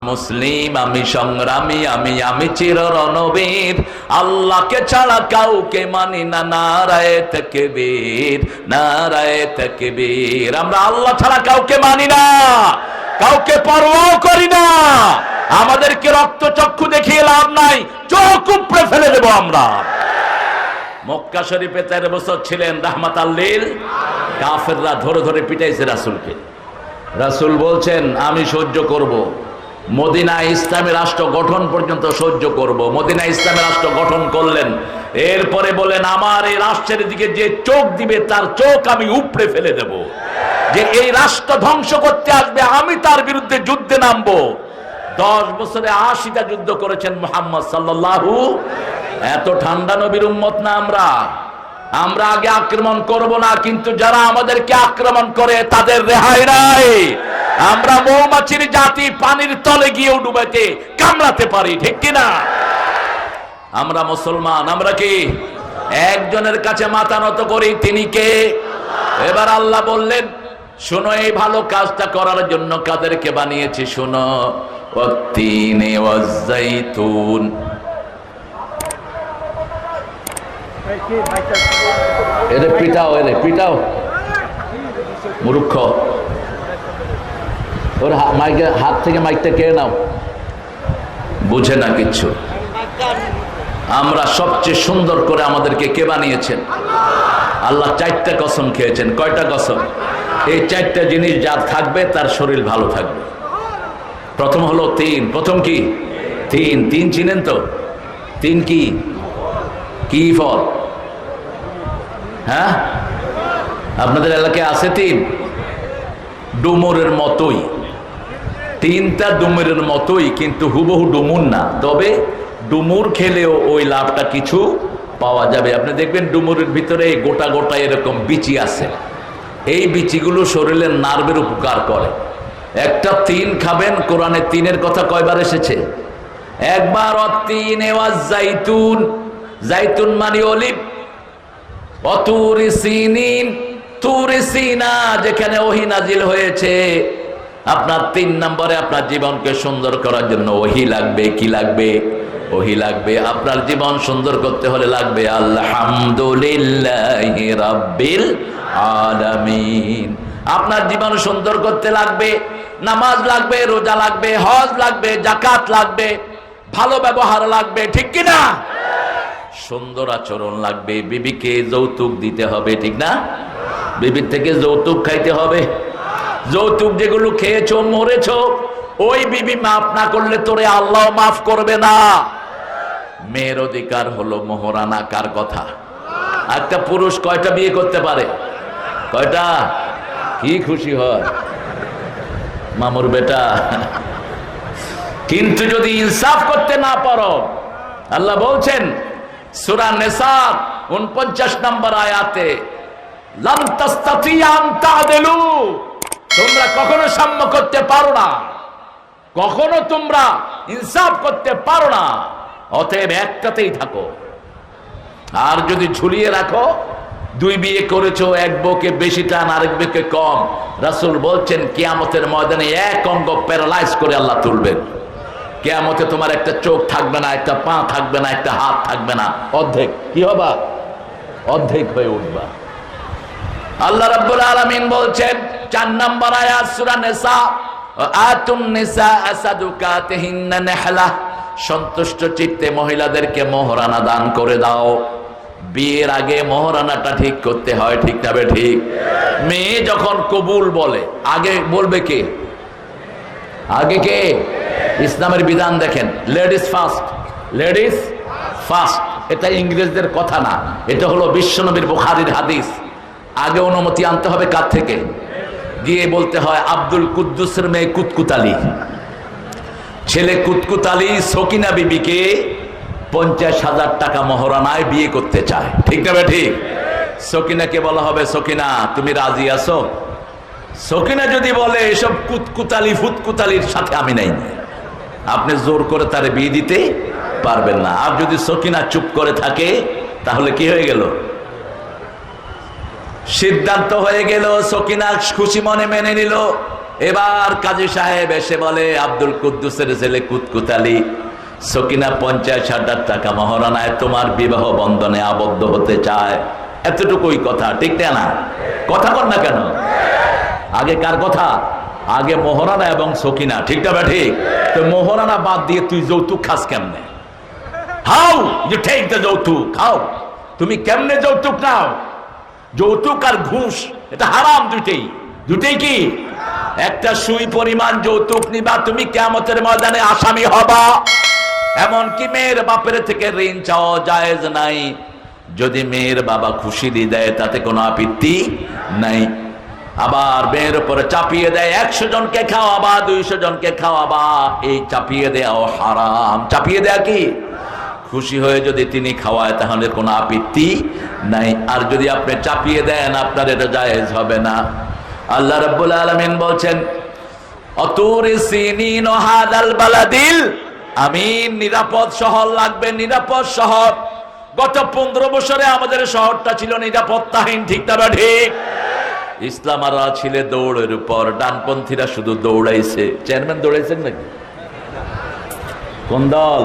মুসলিম, আমি সংগ্রামী, আমি চির রণবীর, আল্লাহকে ছাড়া কাউকে মানি না, নারায়ে তাকবীর, নারায়ে তাকবীর। আমরা আল্লাহ ছাড়া কাউকে মানি না, কাউকে পরোয়াও করি না। আমাদেরকে রক্ত চক্ষু দেখিয়ে লাভ নাই, চোখ উপড়ে ফেলে দেব আমরা। মক্কা শরীফে 13 বছর ছিলেন রাহমাতাল লিল কাফেররা ধরে ধরে পিটাইছে রাসূলকে। রাসূল বলছেন আমি সহ্য করব, মদিনা ইসলামী রাষ্ট্র গঠন পর্যন্ত সহ্য করব। মদিনা ইসলামী রাষ্ট্র গঠন করলেন, এরপরে বলেন আমার এই রাষ্ট্রের দিকে যে চোখ দিবে তার চোখ আমি উপড়ে ফেলে দেব। যে এই রাষ্ট্র ধ্বংস করতে আসবে আমি তার বিরুদ্ধে যুদ্ধে নামবো। 10 বছরে 80টা যুদ্ধ করেছেন মুহাম্মদ সাল্লাল্লাহু। এত ঠান্ডা নবীর উম্মত না আমরা। আমরা আগে আক্রমণ করব না, কিন্তু যারা আমাদেরকে আক্রমণ করে তাদের রেহাই নাই। আমরা মৌমাছির জাতি, পানির তলে গিয়েও ডুবাইতে কামড়াতে পারি, ঠিক কিনা? আমরা মুসলমান, আমরা কি একজনের কাছে মাথা নত করি, তিনি কে? এবার আল্লাহ বললেন শোনো, এই ভালো কাজটা করার জন্য কাদেরকে বানিয়েছি শোনো। ওয়াত্তিনে ওয়াজ্জাইতুন, এরে পিটাও, এরে পিটাও মূর্খ। ওর মাইকের হাত থেকে মাইকটা কেড়ে নাও, বুঝে না কিচ্ছু। আমরা সবচেয়ে সুন্দর করে আমাদেরকে কে বানিয়েছেন? আল্লাহ 4টা কসম খেয়েছেন। কয়টা কসম? এই 4টা জিনিস যার থাকবে তার শরীর ভালো থাকবে। প্রথম হলো 3। প্রথম কি? 3 চিনেন তো? 3 কি? কি ফল? হ্যাঁ, আপনাদের এলাকায় আছে 3? ডুমুরের মতোই, 3টা ডুমুরের মতোই, কিন্তু হুবহু ডুমুর না। তবে ডুমুর খেলেও ওই লাভটা কিছু পাওয়া যাবে। আপনি দেখবেন ডুমুরের ভিতরে গোটা গোটা এরকম বিচি আছে। এই বিচিগুলো শরীরের নার্ভের উপকার করে। একটা 3 খাবেন। কোরআনে 3-এর কথা কয়বার এসেছে? একবার। অত্তিনে ওয়াজ্জাইতুন, জাইতুন মানে অলিভ। অতুরি সিনিন, তুরি সিনা যেখানে ওহী নাজিল হয়েছে। আপনার 3 নম্বরে আপনার জীবনকে সুন্দর করার জন্য ওহী লাগবে। কি লাগবে? ওহী লাগবে। আপনার জীবন সুন্দর করতে হলে লাগবে আলহামদুলিল্লাহি রাব্বিল আলামিন। আপনার জীবন সুন্দর করতে লাগবে নামাজ লাগবে, রোজা লাগবে, হজ লাগবে, যাকাত লাগবে, ভালো ব্যবহার লাগবে, ঠিক কিনা? সুন্দর আচরণ লাগবে। বিবিকে যৌতুক দিতে হবে, ঠিক না? বিবির থেকে যৌতুক খাইতে হবে। যৌতুক যেগুলো খেয়েছো, মরেছো, ওই বিবি মাফ না করলে তোরে আল্লাহ মাফ করবে না। মেয়ের অধিকার হলো মোহরানা। কার কথা? একটা পুরুষ কয়টা বিয়ে করতে পারে? কয়টা? কি খুশি হয় মামুর বেটা। কিন্তু যদি ইনসাফ করতে না পারো, আল্লাহ বলছেন সূরা নিসা 49 নম্বর আয়াতে, লান তাস্তাতিয়া আন তা'দিলু, তোমরা কখনো সাম্য করতে পারো না, কখনো তোমরা ইনসাফ করতে পারো না। অতএব একটাতেই থাকো। আর যদি ঝুলিয়ে রাখো, 2 বিয়ে করেছো, এক বউকে বেশি টান, আরেক বউকে কম, রাসূল বলছেন কিয়ামতের ময়দানে এক অঙ্গ প্যারালাইজ করে আল্লাহ তুলবেন। কিয়ামতে তোমার একটা চোখ থাকবে না, একটা পা থাকবে না, একটা হাত থাকবে না, অর্ধেক কি হবা? অর্ধেক হয়ে উঠবা। আল্লাহ রাব্বুল আলামিন বলছেন 4 নম্বর আয়াত সূরা নিসা, আতুন নিসা সাদুকাতিহিন্না নিহলা, সন্তুষ্ট চিত্তে মহিলাদেরকে মোহরানা দান করে দাও। বিয়ের আগে মোহরানাটা ঠিক করতে হয়, ঠিক তবে ঠিক। মেয়ে যখন কবুল বলে, আগে বলবে কে? আগে কে? ইসলামের বিধান দেখেন, লেডিস ফার্স্ট, লেডিস ফার্স্ট। এটা ইংরেজদের কথা না, এটা হলো বিশ্বনবীর বুখারীর হাদিস। আগে অনুমতি আনতে হবে কার থেকে? গিয়ে বলতে হয় আব্দুল কুদ্দুসের মেয়ে কুতকুতালি, ছেলে কুতকুতালি সকিনা বিবিকে 50,000 টাকা মোহরানায় বিয়ে করতে চায়, ঠিক না? ঠিক। সকিনাকে বলা হবে, সকিনা তুমি রাজি আছো? সকিনা যদি বলে এসব কুতকুতালি ফুতকুতালির সাথে আমি নাই, আপনি জোর করে তার বিয়ে দিতে পারবেন না। আর যদি সকিনা চুপ করে থাকে, তাহলে কি হয়ে গেল? সিদ্ধান্ত হয়ে গেল। সকিনা খুশি মনে মেনে নিল, এবার কাজী সাহেব এসে বলে, আব্দুল কুদ্দুসের ছেলে কুতকুতালি, সকিনা 50,000 টাকা মহারণায় তোমার বিবাহ বন্ধনে আবদ্ধ হতে চায়। এতটুকুই কথা, ঠিক না? কথা কর না কেন? আগে কার কথা? আগে মোহরানা এবং সকিনা, ঠিক না? ঠিক। তো মোহরানা বাদ দিয়ে তুই যৌতুক খাস কেমনে? হাউ ইউ টেক দ্য যৌতুক? হাউ? তুমি কেমনে যৌতুক নাও? যৌতুক আর ঘুষ এটা হারাম, দুটেই কি? একটা সুই পরিমাণ যৌতুক নিবা, তুমি কিয়ামতের ময়দানে আসামি হবা। এমনকি মেয়ের বাপের থেকে ঋণ চাওয়া জায়েজ নাই। যদি মেয়ের বাবা খুশি দিয়ে দেয় তাতে কোনো আপত্তি নাই। আবার মেয়ের উপরে চাপিয়ে দেয় 100 জনকে খাওয়াবা, 200 জনকে খাওয়াবা, এই চাপিয়ে দেওয়া হারাম। চাপিয়ে দেয়া কি? খুশি হয়ে যদি তিনি খাওয়ায় তাহলে কোনো আপত্তি নাই। আর যদি আপনি চাপিয়ে দেন আপনার এটা জায়েজ হবে না। আল্লাহ রাব্বুল আলামিন বলছেন, অতুরি সিনিন হাদাল বালাদিল আমিন, নিরাপদ শহর লাগবে, নিরাপদ শহর। গত 15 বছরে আমাদের শহরটা ছিল নিরাপত্তাহীন, ঠিক না? ঠিক। ইসলামারা ছিল দৌড়ের উপর, ডানপন্থীরা শুধু দৌড়াইছে। চেয়ারম্যান দৌড়াইছেন নাকি? কোন দল?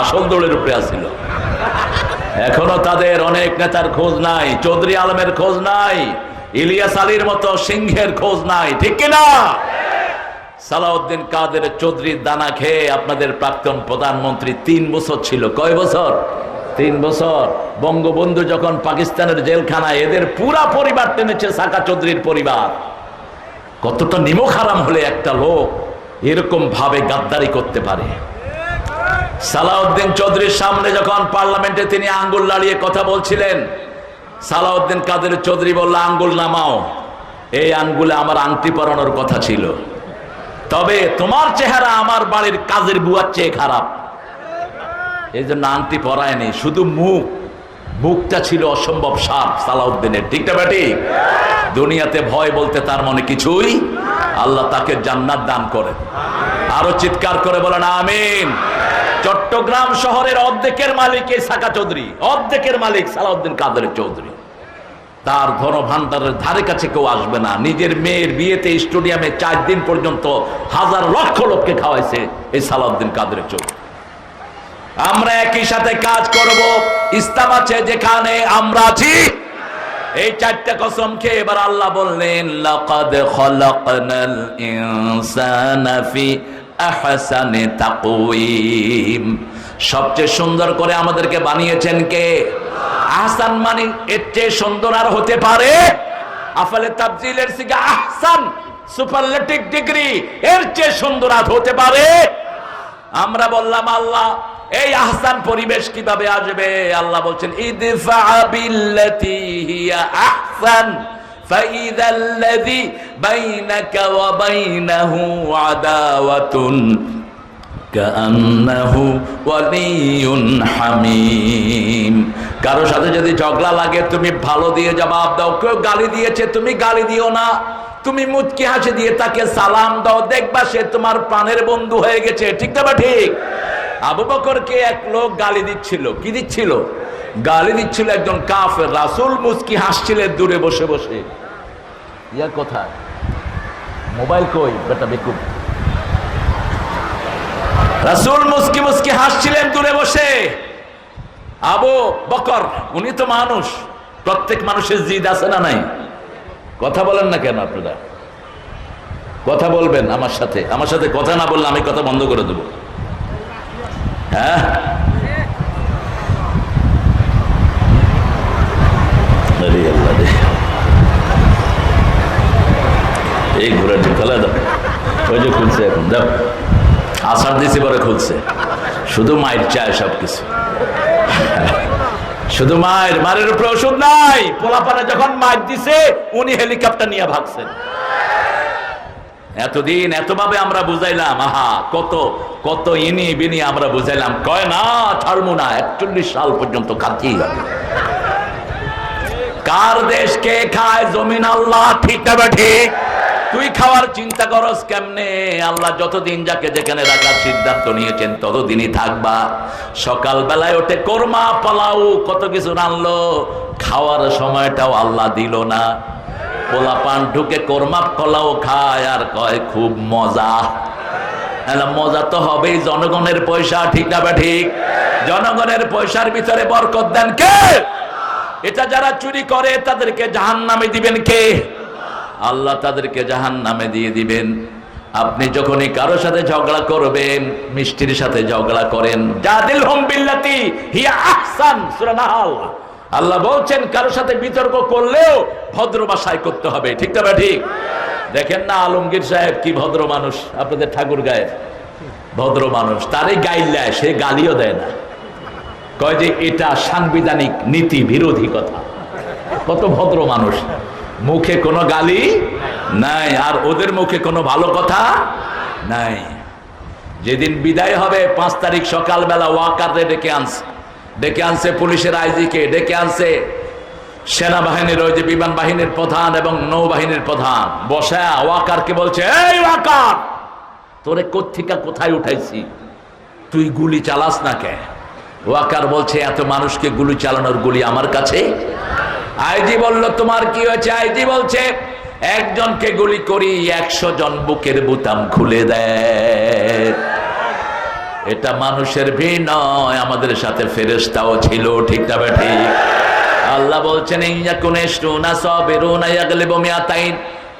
আসল দৌড়ের উপরে আসছিল। এখনো তাদের অনেক নেতার খোঁজ নাই, চৌধুরী আলমের খোঁজ নাই, ইলিয়াস আলীর মতো সিংহের খোঁজ নাই, ঠিক কিনা? সালাউদ্দিন কাদের চৌধুরীর দানা খেয়ে আপনাদের প্রাক্তন প্রধানমন্ত্রী 3 বছর ছিল। কয় বছর? 3 বছর। বঙ্গবন্ধু যখন পাকিস্তানের জেলখানায়, এদের পুরা পরিবার টেনেছে সাকা চৌধুরীর পরিবার। কতটা নিমক হারাম হলে একটা লোক এরকম ভাবে গাদ্দারি করতে পারে? সালাউদ্দিন চৌধুরীর সামনে যখন পার্লামেন্টে তিনি আঙ্গুল লাড়িয়ে কথা বলছিলেন, সালাউদ্দিন কাদের চৌধুরী বলল, আঙ্গুল নামাও, এই আঙ্গুলে আমার আংটি পরানোর কথা ছিল, তবে তোমার চেহারা আমার বাড়ির কাজের বুয়ার চেয়ে খারাপ, এই জন্য আংটি পরায়নি। শুধু মুখটা ছিল অসম্ভব সাপ সালাউদ্দিনের, ঠিক না? ঠিক। দুনিয়াতে ভয় বলতে তার মনে কিছুই। আল্লাহ তাকে জান্নাত দান করে। আরো চিৎকার করে বলেন আমিন। চট্টগ্রাম শহরের অর্ধেকের মালিক এই সাকা চৌধুরী, অর্ধেকের মালিক সালাউদ্দিন কাদের চৌধুরী। তার ধনভান্ডারের ধারে কাছে কেউ আসবে না। নিজের মেয়ের বিয়েতে স্টেডিয়ামে 4 দিন পর্যন্ত 1000 লক্ষ লোককে খাওয়াইছে এই সালাউদ্দিন কাদের চৌধুরী। আমরা একই সাথে কাজ করব। ইসলাম আছে যেখানে আমরা আছি। এই 4টা কসম খেয়ে এবার আল্লাহ বললেন, লাকাদ খলাকনাল ইনসানা ফি আহসানি তাকওয়িম। সবচেয়ে সুন্দর করে আমাদেরকে বানিয়েছেন কে? আহসান মানে এর চেয়ে সুন্দর আর হতে পারে? আফালে তাফজিলের সিগা আহসান, সুপারলেটিভ ডিগ্রি, এর চেয়ে সুন্দর আর হতে পারে? আমরা বললাম আল্লাহ এই আহসান পরিবেশ কিভাবে আসবে? আল্লাহ বলছেন, ইদফা বিল্লাতি হিয়া আহসান ফাইযাল্লাযী বাইনাকা ওয়া বাইনাহু আদাওয়াতুন কাআন্নাহু ওয়ালিয়্যুন হামীম। কারো সাথে যদি ঝগড়া লাগে তুমি ভালো দিয়ে জবাব দাও। কেউ গালি দিয়েছে তুমি গালি দিও না, তুমি মুচকি হাসি দিয়ে তাকে সালাম দাও, দেখবা সে তোমার প্রাণের বন্ধু হয়ে গেছে, ঠিক না? ঠিক। আবু বকরকে এক লোক গালি দিচ্ছিল। কি দিচ্ছিল? গালি দিচ্ছিল একজন কাফের। রাসূল মুচকি হাসছিলেন দূরে বসে বসে। ইয়া কোথায়? মোবাইল কই বেটা বেকুব? রাসূল মুচকি মুচকি হাসছিলেন দূরে বসে। আবু বকর উনি তো মানুষ, প্রত্যেক মানুষের জিদ আছে না নাই? কথা বলেন না কেন আপনারা? কথা বলবেন আমার সাথে। আমার সাথে কথা না বললে আমি কথা বন্ধ করে দেবো। হ্যাঁ, এই ঘোড়াটি ফেলে দাও। ওই যে খুলছে এখন, দাও। আষাঢ় দিছি পরে খুলছে। শুধু মায়ের চায় সবকিছু, শুধু মায়ের উপরে ওষুধ নাই। পোলাপানে যখন মায়ের দিছে উনি হেলিকপ্টার নিয়ে ভাগছেন। এতদিন এতভাবে আমরা বুঝাইলাম, আহা কত কত ইনি বিনি আমরা বুঝাইলাম, কয় না ছাড়বো না, 41 সাল পর্যন্ত খাচ্ছি। কার দেশ কে খায়? জমিন আল্লাহ, ঠিক না? ঠিক। তুই খাওয়ার চিন্তা করস কেমনে? আল্লাহ যতদিন যাকে যেখানে রাখার সিদ্ধান্ত নিয়েছেন ততদিনই থাকবা। সকাল বেলায় ওঠে কোরমা পোলাও কত কিছু রানলো, খাওয়ার সময়টাও আল্লাহ দিল না। পোলাপান ঢুকে কোরমা কলাও খায় আর কয় খুব মজা। মজা তো হবেই, জনগণের পয়সা, ঠিক না বা ঠিক? জনগণের পয়সার ভিতরে বরকত দেন কে? এটা যারা চুরি করে তাদেরকে জাহান্নামে দিবেন কে? আল্লাহ তাদেরকে জাহান্নামে দিয়ে দিবেন। আপনি যখনই কারো সাথে ঝগড়া করবেন, মিষ্টির সাথে ঝগড়া করেন, জাদিলহুম বিল্লাতি হিয়া আহসান, সূরা নাহল। আল্লাহ বলছেন কারো সাথে বিতর্ক করলেও ভদ্র ভাষায় করতে হবে, ঠিক না ঠিক? দেখেন না আলমগীর সাহেব কি ভদ্র মানুষ, আপনাদের ঠাকুর গায়ে ভদ্র মানুষ, তারই গাইল্লায় সে গালিও দেয় না, কয় যে এটা সাংবিধানিক নীতি বিরোধী কথা। কত ভদ্র মানুষ, মুখে কোনো গালি নাই, আর ওদের মুখে কোনো ভালো কথা নাই। যেদিন বিদায় হবে 5 তারিখ সকালবেলা ওয়াকারে ডেকে আনছে পুলিশের আইজিকে, ডেকে আনছে সেনাবাহিনীর ওই যে বিমান বাহিনীর প্রধান এবং নৌবাহিনীর প্রধান, বসা ওয়াকারকে বলছে, এই ওয়াকার, তোরে কোত্থেকে কোথায় উঠাইছি, তুই গুলি চালাস না কে? ওয়াকার বলছে, এত মানুষকে গুলি চালানোর গুলি আমার কাছে। আইজি বলল, তোমার কি হয়েছে? আইজি বলছে, একজনকে গুলি করি 100 জন বুকের বুতাম খুলে দেয়। এটা মানুষের ভিড় নয়, আমাদের সাথে ফেরেশতাও ছিল, ঠিক না ঠিক? আল্লাহ বলছেন,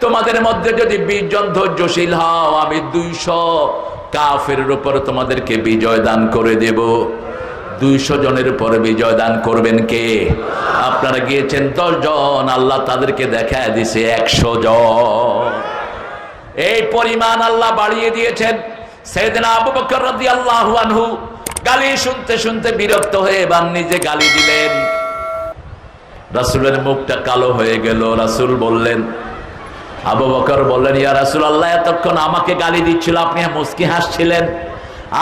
তোমাদের মধ্যে যদি 20 জন ধৈর্যশীল হও, আমি 200 কাফেরের উপর তোমাদেরকে বিজয় দান করে দেব। 200 জনের উপর বিজয় দান করবেন কে? আপনারা গিয়েছেন 10 জন, আল্লাহ তাদেরকে দেখায় দিছে 100 জন। এই পরিমাণ আল্লাহ বাড়িয়ে দিয়েছেন। সাইয়েদনা আবু বকর রাদিয়াল্লাহু আনহু গালি শুনতে শুনতে বিরক্ত হয়ে এবার নিজে গালি দিলেন। রাসূলের মুখটা কালো হয়ে গেল। রাসূল বললেন, আবু বকর বললেন, ইয়া রাসূলুল্লাহ, এতক্ষণ আমাকে গালি দিচ্ছিল, আপনি মুস্কি হাসছিলেন,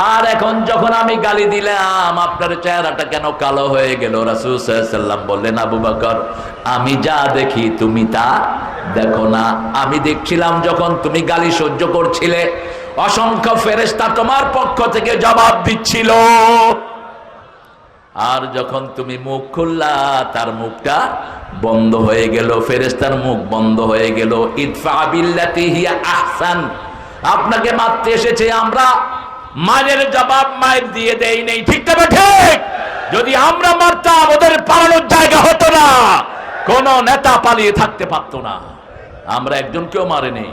আর এখন যখন আমি গালি দিলাম আপনার চেহারাটা কেন কালো হয়ে গেল? রাসূল সাল্লাল্লাহু আলাইহি ওয়াসাল্লাম বললেন, আবু বকর, আমি যা দেখি তুমি তা দেখো না। আমি দেখছিলাম যখন তুমি গালি সহ্য করছিলে, অসংখ্য ফেরেশতা তোমার পক্ষ থেকে জবাব দিচ্ছিল, আর যখন তুমি মুখ খুললা তার মুখটা বন্ধ হয়ে গেল, ফেরেশতার মুখ বন্ধ হয়ে গেল। ইদফা বিল্লাতি হিয়া আহসান, আপনাকে মারতে এসেছে, আমরা মায়ের জবাব মায়ের দিয়ে দেই নেই, ঠিক না ঠিক? যদি আমরা মারতাম ওদের পালানোর জায়গা হতো না, কোন নেতা পালিয়ে থাকতে পারতো না। আমরা একজনকেও মারি নেই।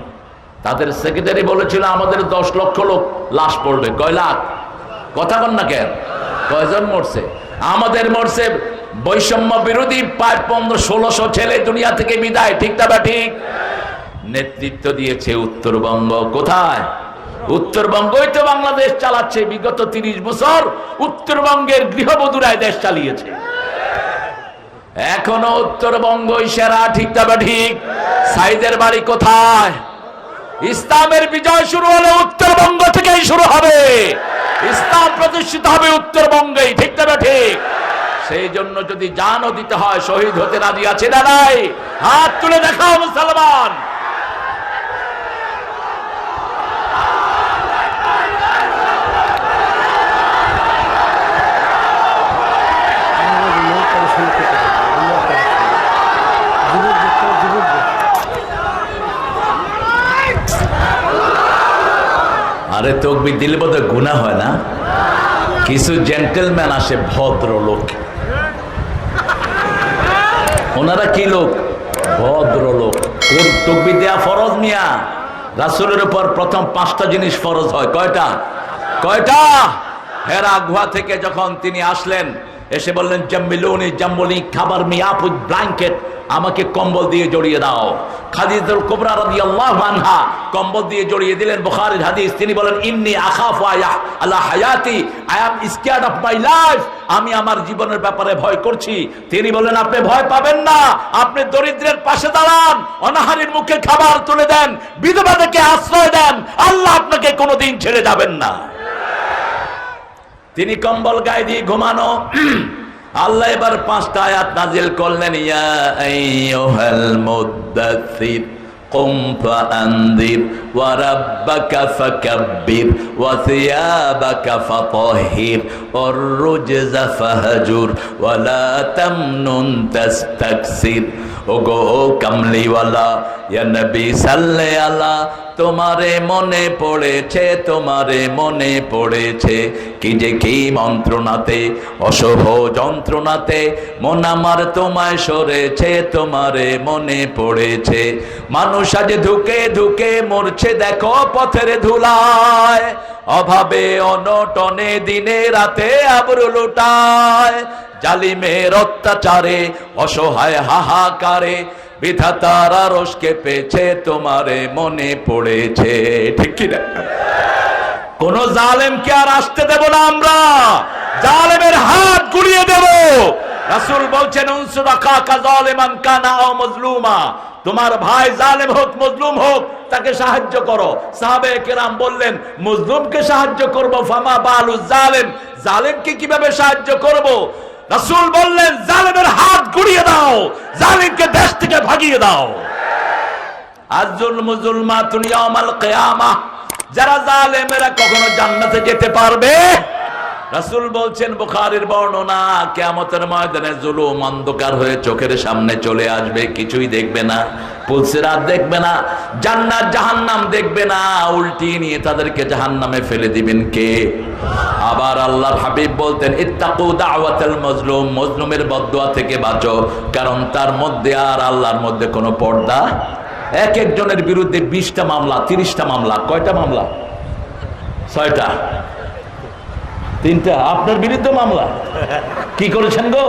তাদের সেক্রেটারি বলেছিল আমাদের 10 লক্ষ লোক লাশ পড়বে। কয় লাখ? কথা বল না কেন? কয়জন মরছে? আমাদের মরছে বৈষম্য বিরোধী প্রায় 1500-1600 ছেলে দুনিয়া থেকে বিদায়, ঠিক না ঠিক? নেতৃত্ব দিয়েছে উত্তরবঙ্গ। কোথায়? উত্তরবঙ্গই তো বাংলাদেশ চালাচ্ছে। বিগত 30 বছর উত্তরবঙ্গের গৃহবধূরাই দেশ চালিয়েছে। এখনো উত্তরবঙ্গই সেরা, ঠিক না ঠিক? সাইদের বাড়ি কোথায়? ইসলামের বিজয় শুরু হলে উত্তরবঙ্গ থেকেই শুরু হবে। ইসলাম প্রতিষ্ঠিত হবে উত্তরবঙ্গেই, ঠিক না ঠিক? সেই জন্য যদি জানও দিতে হয়, শহীদ হতে রাজি আছে না নাই? হাত তুলে দেখাও মুসলমান। আরে তাকবীর দিলে বোধহয় গুনাহ হয় না? কিছু জেন্টলম্যান আসে, ভদ্র লোক। ওনারা কি লোক? ভদ্র লোক। ওর তাকবীর দেয়া ফরজ মিয়া। রাসূলের উপর প্রথম 5টা জিনিস ফরজ হয়। কয়টা? কয়টা? হেরা গুহা থেকে যখন তিনি আসলেন, এসে বললেন, জাম্মিলুনি জাম্বুলি, খাবার মি আপ উইথ ব্ল্যাঙ্কেট, আমাকে কম্বল দিয়ে জড়িয়ে দাও। খাদিজাতুল কুবরা রাদিয়াল্লাহু আনহা কম্বল দিয়ে জড়িয়ে দিলেন। বুখারীর হাদিস। তিনি বলেন, ইন্নী আখাফু আলা হায়াতি, I am scared of my life, আমি আমার জীবনের ব্যাপারে ভয় করছি। তিনি বলেন, আপনি ভয় পাবেন না, আপনি দরিদ্রের পাশে দাঁড়ান, অনাহারীর মুখে খাবার তুলে দেন, বিধবাদেরকে আশ্রয় দেন, আল্লাহ আপনাকে কোনোদিন ছেড়ে যাবেন না। তিনি কম্বল গায়ে দিয়ে ঘুমানো। আল্লাহ এবার 5টা আয়াত নাজিল করলেন, ইয়া আইয়ুহাল মুদ্দাথির কুম ফাআনদির ওয়া রাব্বাকা ফাকাব্বির ওয়া সিয়াবাকা ফাতাহহির ওয়ার রুজজা ফাহজুর ওয়া লা তামনুন তাস্তাকসির ওগো কামলিওয়ালা ইয়া নবী সাল্লে আলা, তোমারে মনে পড়েছে, তোমারে মনে পড়েছে, কি যে কি মন্ত্রণাতে, অশুভ যন্ত্রণাতে মন আমার তোমায় সরেছে, তোমারে মনে পড়েছে। মানুষ আজ ধুকে ধুকে মরছে দেখো পথের ধুলায়, অভাবে অনটনে দিনে রাতে আবরু লুটায়, জালিমের অত্যাচারে অসহায় হাহাকারে বিধাতার আরশ কেঁপেছে, তোমারে মনে পড়েছে। ঠিক কি না? কোন জালেমকে আর আসতে দেব না আমরা, জালেমের হাত গুড়িয়ে দেব। রাসূল বলছেন উনসুর আখাকা যালিমান কানা আও মাজলুমা, তোমার ভাই জালেম হোক মজলুম হোক তাকে সাহায্য করো। সাহাবায়ে কেরাম বললেন মজলুমকে সাহায্য করব, ফামা বালু জালেম, জালেমকে কিভাবে সাহায্য করব? রাসূল বললেন জালেমের হাত গুড়িয়ে দাও, জালিমকে দেশ থেকে ভাগিয়ে দাও। আযুল মুজলমাতুন ইয়াউমাল কিয়ামাহ, যারা জালেম এরা কখনো জান্নাতে যেতে পারবে? রাসূল বলছেন বুখারীর বর্ণনা, কিয়ামতের ময়দানে জুলুম অন্ধকার হয়ে চোখের সামনে চলে আসবে, কিছুই দেখবে না, পুলসিরাত দেখবে না, জান্নাত জাহান্নাম দেখবে না, উল্টিয়ে নিয়ে তাদেরকে জাহান্নামে ফেলে দিবেন কে? আবার আল্লাহর হাবিব বলতেন ইত্তাকু দাওয়াতাল মাজলুম, মজলুমের বদদুয়া থেকে বাঁচো, কারণ তার মধ্যে আর আল্লাহর মধ্যে কোনো পর্দা। এক একজনের বিরুদ্ধে 20টা মামলা, 30টা মামলা। কয়টা মামলা? 6টা, 3টা আপনার বিরুদ্ধে মামলা। কি করেছেন গো?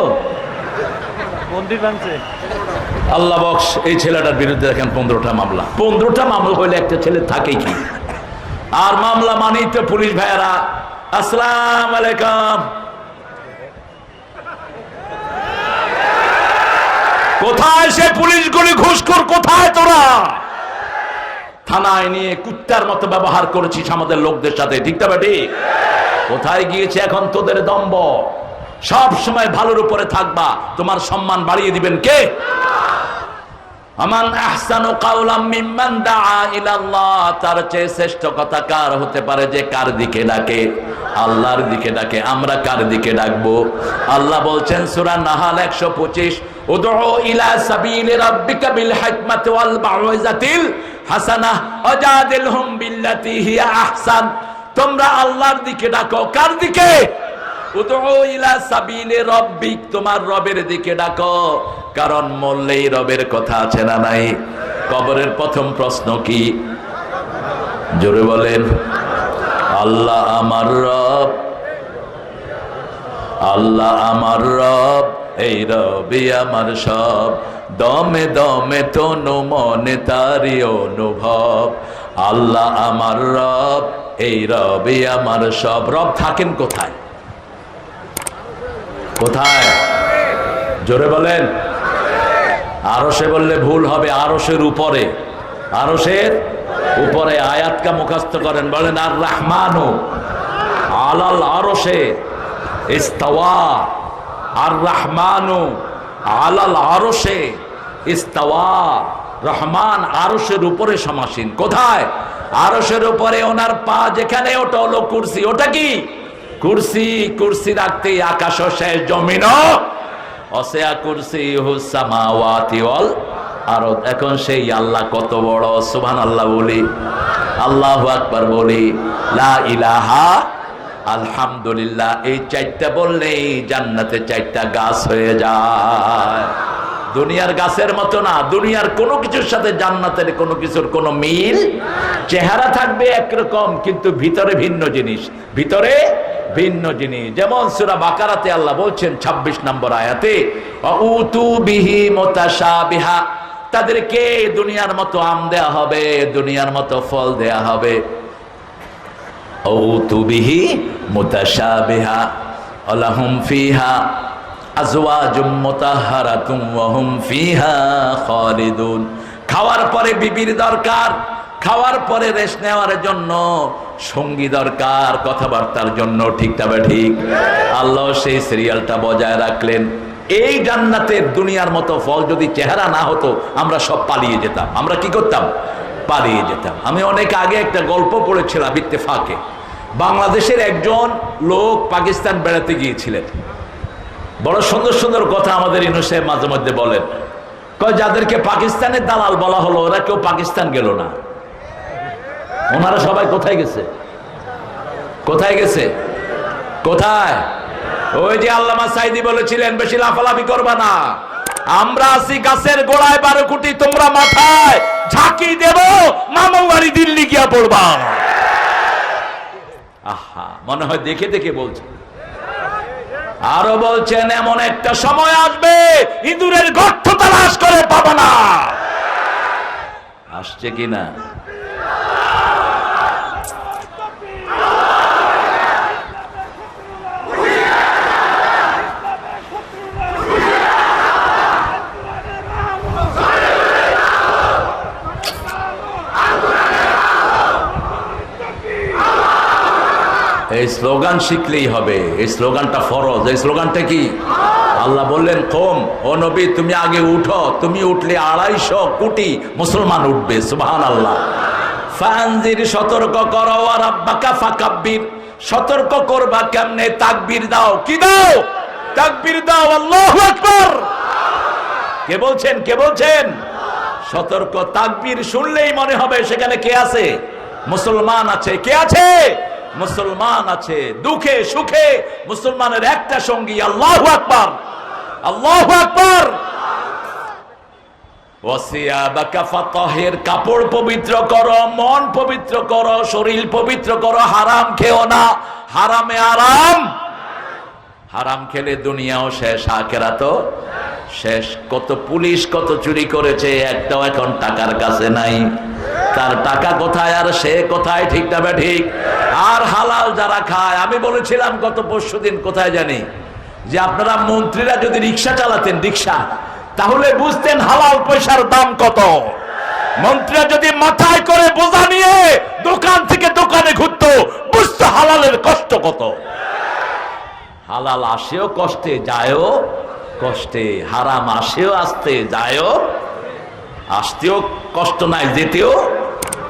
আল্লাহ বক্স, এই ছেলেটার বিরুদ্ধে দেখেন 15টা মামলা। 15টা মামলা হইলে একটা ছেলে থাকে কি? আর মামলা মানেই তো পুলিশ ভাইয়েরা আসসালাম আলাইকুম, কোথায় সে পুলিশগুলি ঘুষখোর, কোথায় তোরা? থানায় নিয়ে কুত্তার মতো ব্যবহার করেছিস আমাদের লোকদের সাথে, ঠিক না ঠিক? কোথায় গিয়েছে এখন তোদের দম্ভ? সব সময় ভালোর উপরে থাকবা, তোমার সম্মান বাড়িয়ে দিবেন কে? আমান আহসানু কাওলাম মিম্মান দাআ ইলাল্লাহ, তার চেয়ে শ্রেষ্ঠ কথা কার হতে পারে যে কার দিকে ডাকে? আল্লাহর দিকে ডাকে। আমরা কার দিকে ডাকবো? আল্লাহ বলছেন সূরা নাহাল 125, উদউ ইলা সাবিলি রাব্বিকা বিল হিকমাতি ওয়াল মাউইজাতিল হাসানাহ ওয়াজাদিলহুম বিল্লাতী হিয়া আহসান। তোমরা আল্লাহর দিকে ডাকো। কার দিকে? উদউ ইলা সাবিলি রাব্বিক, তোমার রবের দিকে ডাকো, কারণ মরলেই রবের কথা আছে না নাই? কবরের প্রথম প্রশ্ন কি? জোরে বলেন। আল্লাহ আমার রব, আল্লাহ আমার রব, এই রবি আমার সব, দমে দমে তনু মনে তারি অনুভব। আল্লাহ আমার রব, এই রবি আমার সব। রব থাকেন কোথায়? কোথায়? জোরে বলেন। আরশে বললে ভুল হবে, আরশের উপরে, আরশের উপরে। আয়াতটা মুখস্থ করেন, বলেন আর রহমানু আলাল আরশে ইস্তাওয়া, আর রহমানু আলাল আরশে ইস্তাওয়া। রহমান আরশের উপরে সমাসীন। কোথায়? আরশের উপরে। ওনার পা যেখানে, ওটা হলো কুরসি। ওটা কি? কুরসি। কুরসি রাখতে আকাশ শেষ, জমিনও অসিয়া কুরসিয়ুহুস সামাওয়াতি ওয়াল আরদ। এখন সেই আল্লাহ কত বড়! সুবহানাল্লাহ বলি, আল্লাহু আকবার বলি, লা ইলাহা আলহামদুলিল্লাহ। এই 4টা বললেই জান্নাতে 4টা গাছ হয়ে যায়। দুনিয়ার গাছের মতো না, দুনিয়ার কোনো কিছুর সাথে জান্নাতের কোনো কিছুর কোনো মিল। চেহারা থাকবে একরকম, কিন্তু ভিতরে ভিন্ন জিনিস, ভিতরে ভিন্ন জিনিস। যেমন সূরা বাকারাতে আল্লাহ বলছেন 26 নম্বর আয়াতে, উতু বিহি মুতাশাবিহা, তাদেরকে দুনিয়ার মতো আম দেয়া হবে, দুনিয়ার মতো ফল দেয়া হবে। উতু বিহি মুতাশাবিহা আলাহুম ফিহা আজওয়াজুম মুতাহহারাতুম ওয়া হুম ফিহা খালিদুন। খাওয়ার পরে বিবির দরকার, খাওয়ার পরে রেস্ট নেওয়ার জন্য সঙ্গী দরকার, কথাবার্তার জন্য, ঠিক তবে ঠিক। আল্লাহ সেই সিরিয়ালটা বজায় রাখলেন। এই জান্নাতের দুনিয়ার মতো ফল যদি চেহারা না হতো, আমরা সব পালিয়ে যেতাম। আমরা কি করতাম? পালিয়ে যেতাম। আমি অনেক আগে একটা গল্প পড়েছিলাম ইত্তেফাকে। বাংলাদেশের একজন লোক পাকিস্তান বেড়াতে গিয়েছিলেন। বড় সুন্দর সুন্দর কথা আমাদের ইনু সাহেব মাঝে মধ্যে বলেন। যাদেরকে পাকিস্তানের দালাল বলা হলো ওরা কেউ পাকিস্তান গেল না, ওনারা সবাই কোথায় গেছে? কোথায় গেছে? কোথায়? ওই যে আল্লামা সাইদি বলেছিলেন বেশি লাফালাফি করবা না, আমরা আছি গাছের গোড়ায় 12 কোটি, তোমরা মাথায় ঝাঁকি দেব, মামার বাড়ি দিল্লি গিয়া পড়বা। আহা, মনে হয় দেখে দেখে বলছে। আরো বলছেন এমন একটা সময় আসবে ইঁদুরের গর্ত তালাশ করে পাবা না। আসছে কিনা? এই স্লোগান শিখলেই হবে, এই স্লোগানটা ফরজ। এই স্লোগানটা কি? আল্লাহ বললেন কম, ও নবী তুমি আগে উঠো, তুমি উঠলে 250 কোটি মুসলমান উঠবে। সুবহানাল্লাহ। ফানজির, সতর্ক করো, আর রাব্বাকা ফাকাব্বির, সতর্ক করবা কেমনে? তাকবীর দাও। কি দাও? তাকবীর দাও। আল্লাহু আকবার। কে বলছেন? কে বলছেন? সতর্ক। তাকবীর শুনলেই মনে হবে সেখানে কে আছে? মুসলমান আছে। কে আছে? মুসলমান আছে। দুঃখে সুখে মুসলমানের একটা সঙ্গী আল্লাহু আকবার, আল্লাহু আকবার। ওয়াসিয়াবাকা ফাতাহির, কাপড় পবিত্র করো, মন পবিত্র করো, শরীর পবিত্র করো। হারাম খেও না, হারামে আরাম। হারাম খেলে দুনিয়াও শেষ, আখিরাতও শেষ। কত পুলিশ কত চুরি করেছে, একটাও এখন টাকার কাছে নাই। তার টাকা কোথায় আর সে কোথায়? ঠিক না ঠিক? আর হালাল যারা খায়, আমি বলেছিলাম গত পরশুদিন কোথায় জানি, যে আপনারা মন্ত্রীরা যদি রিক্সা চালাতেন, রিক্সা, তাহলে বুঝতেন হালাল পয়সার দাম কত। মন্ত্রীরা যদি মাথায় করে বোঝা নিয়ে দোকান থেকে দোকানে ঘুরতো, বুঝতো হালালের কষ্ট কত। হালাল আসেও কষ্টে, যায়ও কষ্টে। হারাম আসেও আসতে, যায়ও আসতেও কষ্ট নাই, যেতেও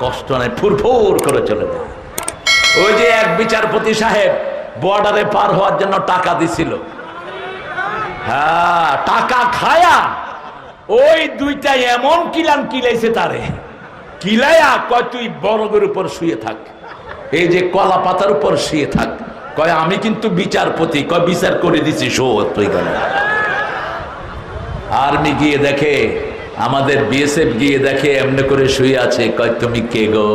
কষ্ট নাই, ফুরফুর করে চলে যায়। ওই যে এক বিচারপতি সাহেব বর্ডারে পার হওয়ার জন্য টাকা দিছিল, হ্যাঁ, টাকা খায়া ওই দুইটা এমন কিলান কিলাইছে তারে, কিলাইয়া কয় তুই বরগের উপর শুয়ে থাক, এই যে কলা পাতার উপর শুয়ে থাক। কয় আমি কিন্তু বিচারপতি, কয় বিচার করে দিছি, শো তুই গেল। আর্মি গিয়ে দেখে, আমাদের বিএসএফ গিয়ে দেখে এমনি করে শুয়ে আছে। কয় তুমি কে গো?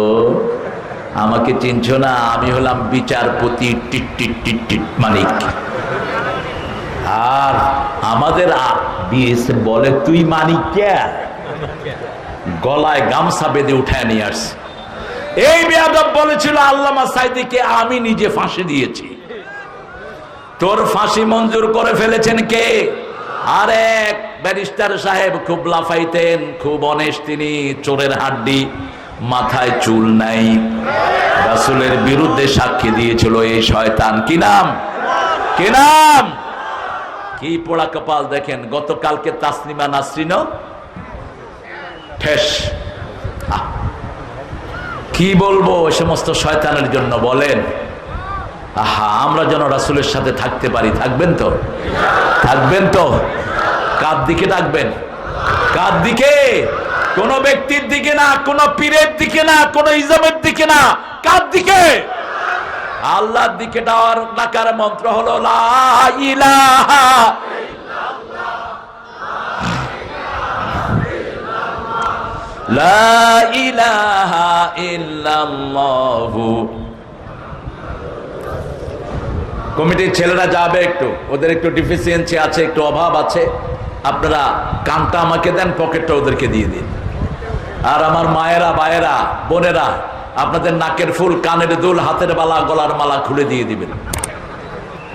আমাকে চিনছো না? আমি হলাম বিচারপতি টিট টিট টিট টিট মানিক। আর আমাদের বিএসএফ বলে তুই মানিক কে? গলায় গামছা বেঁধে উঠায় নিয়ে আসছে। এই বেয়াদব বলেছিল আল্লামা সাইদিকে আমি নিজে ফাঁসি দিয়েছি। তোর ফাঁসি মঞ্জুর করে ফেলেছেন কে? আর এক ব্যারিস্টার সাহেব, খুব লাফাইতেন, খুব অনেস্ট তিনি, চোরের হাড্ডি, মাথায় চুল নাই, রাসূলের বিরুদ্ধে সাক্ষী দিয়েছিল এই শয়তান। কি নাম? কি নাম? কি পোড়া কপাল দেখেন। গতকালকে তাসলিমা নাসরিন ঠেস। কি বলবো ওই সমস্ত শয়তানের জন্য বলেন। আহা, আমরা যেন রাসূলের সাথে থাকতে পারি। থাকবেন তো? থাকবেন তো? কার দিকে থাকবেন? কার দিকে? কোন ব্যক্তির দিকে না, কোন পীরের দিকে না, কোন ইজামের দিকে না। কার দিকে? আল্লাহর দিকে। ডাকার মন্ত্র হলো লা ইলাহা লা ইলাহা ইল্লাল্লাহু। কমিটির ছেলেরা যাবে, একটু ওদের একটু ডিফিসিয়েন্সি আছে, একটু অভাব আছে। আপনারা কানটা আমাকে দেন, পকেটটা ওদেরকে দিয়ে দিন। আর আমার মায়েরা, বায়েরা, বোনেরা, আপনাদের নাকের ফুল, কানের দুল, হাতের বালা, গলার মালা খুলে দিয়ে দিবেন।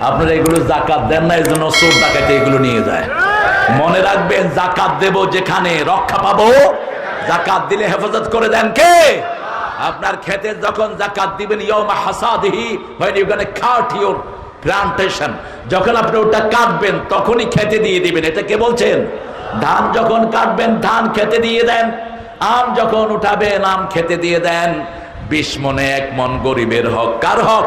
আপনারা এগুলো জাকাত দেন না, এই জন্য চোর ডাকাতে এগুলো নিয়ে যায়। মনে রাখবেন, জাকাত দেব যেখানে রক্ষা পাবো। জাকাত দিলে হেফাজত করে দেন কে? আপনার খেতে যখন জাকাত দিবেন, ইয়াউমা হাসাদিহি, when you gonna cut your plantation, যখন আপনি ওটা কাটবেন তখনই খেতে দিয়ে দিবেন। এটা কে বলছেন? ধান যখন কাটবেন ধান খেতে দিয়ে দেন, আম যখন উঠাবেন আম খেতে দিয়ে দেন। 20 মনে 1 মন গরিবের হক। কার হক?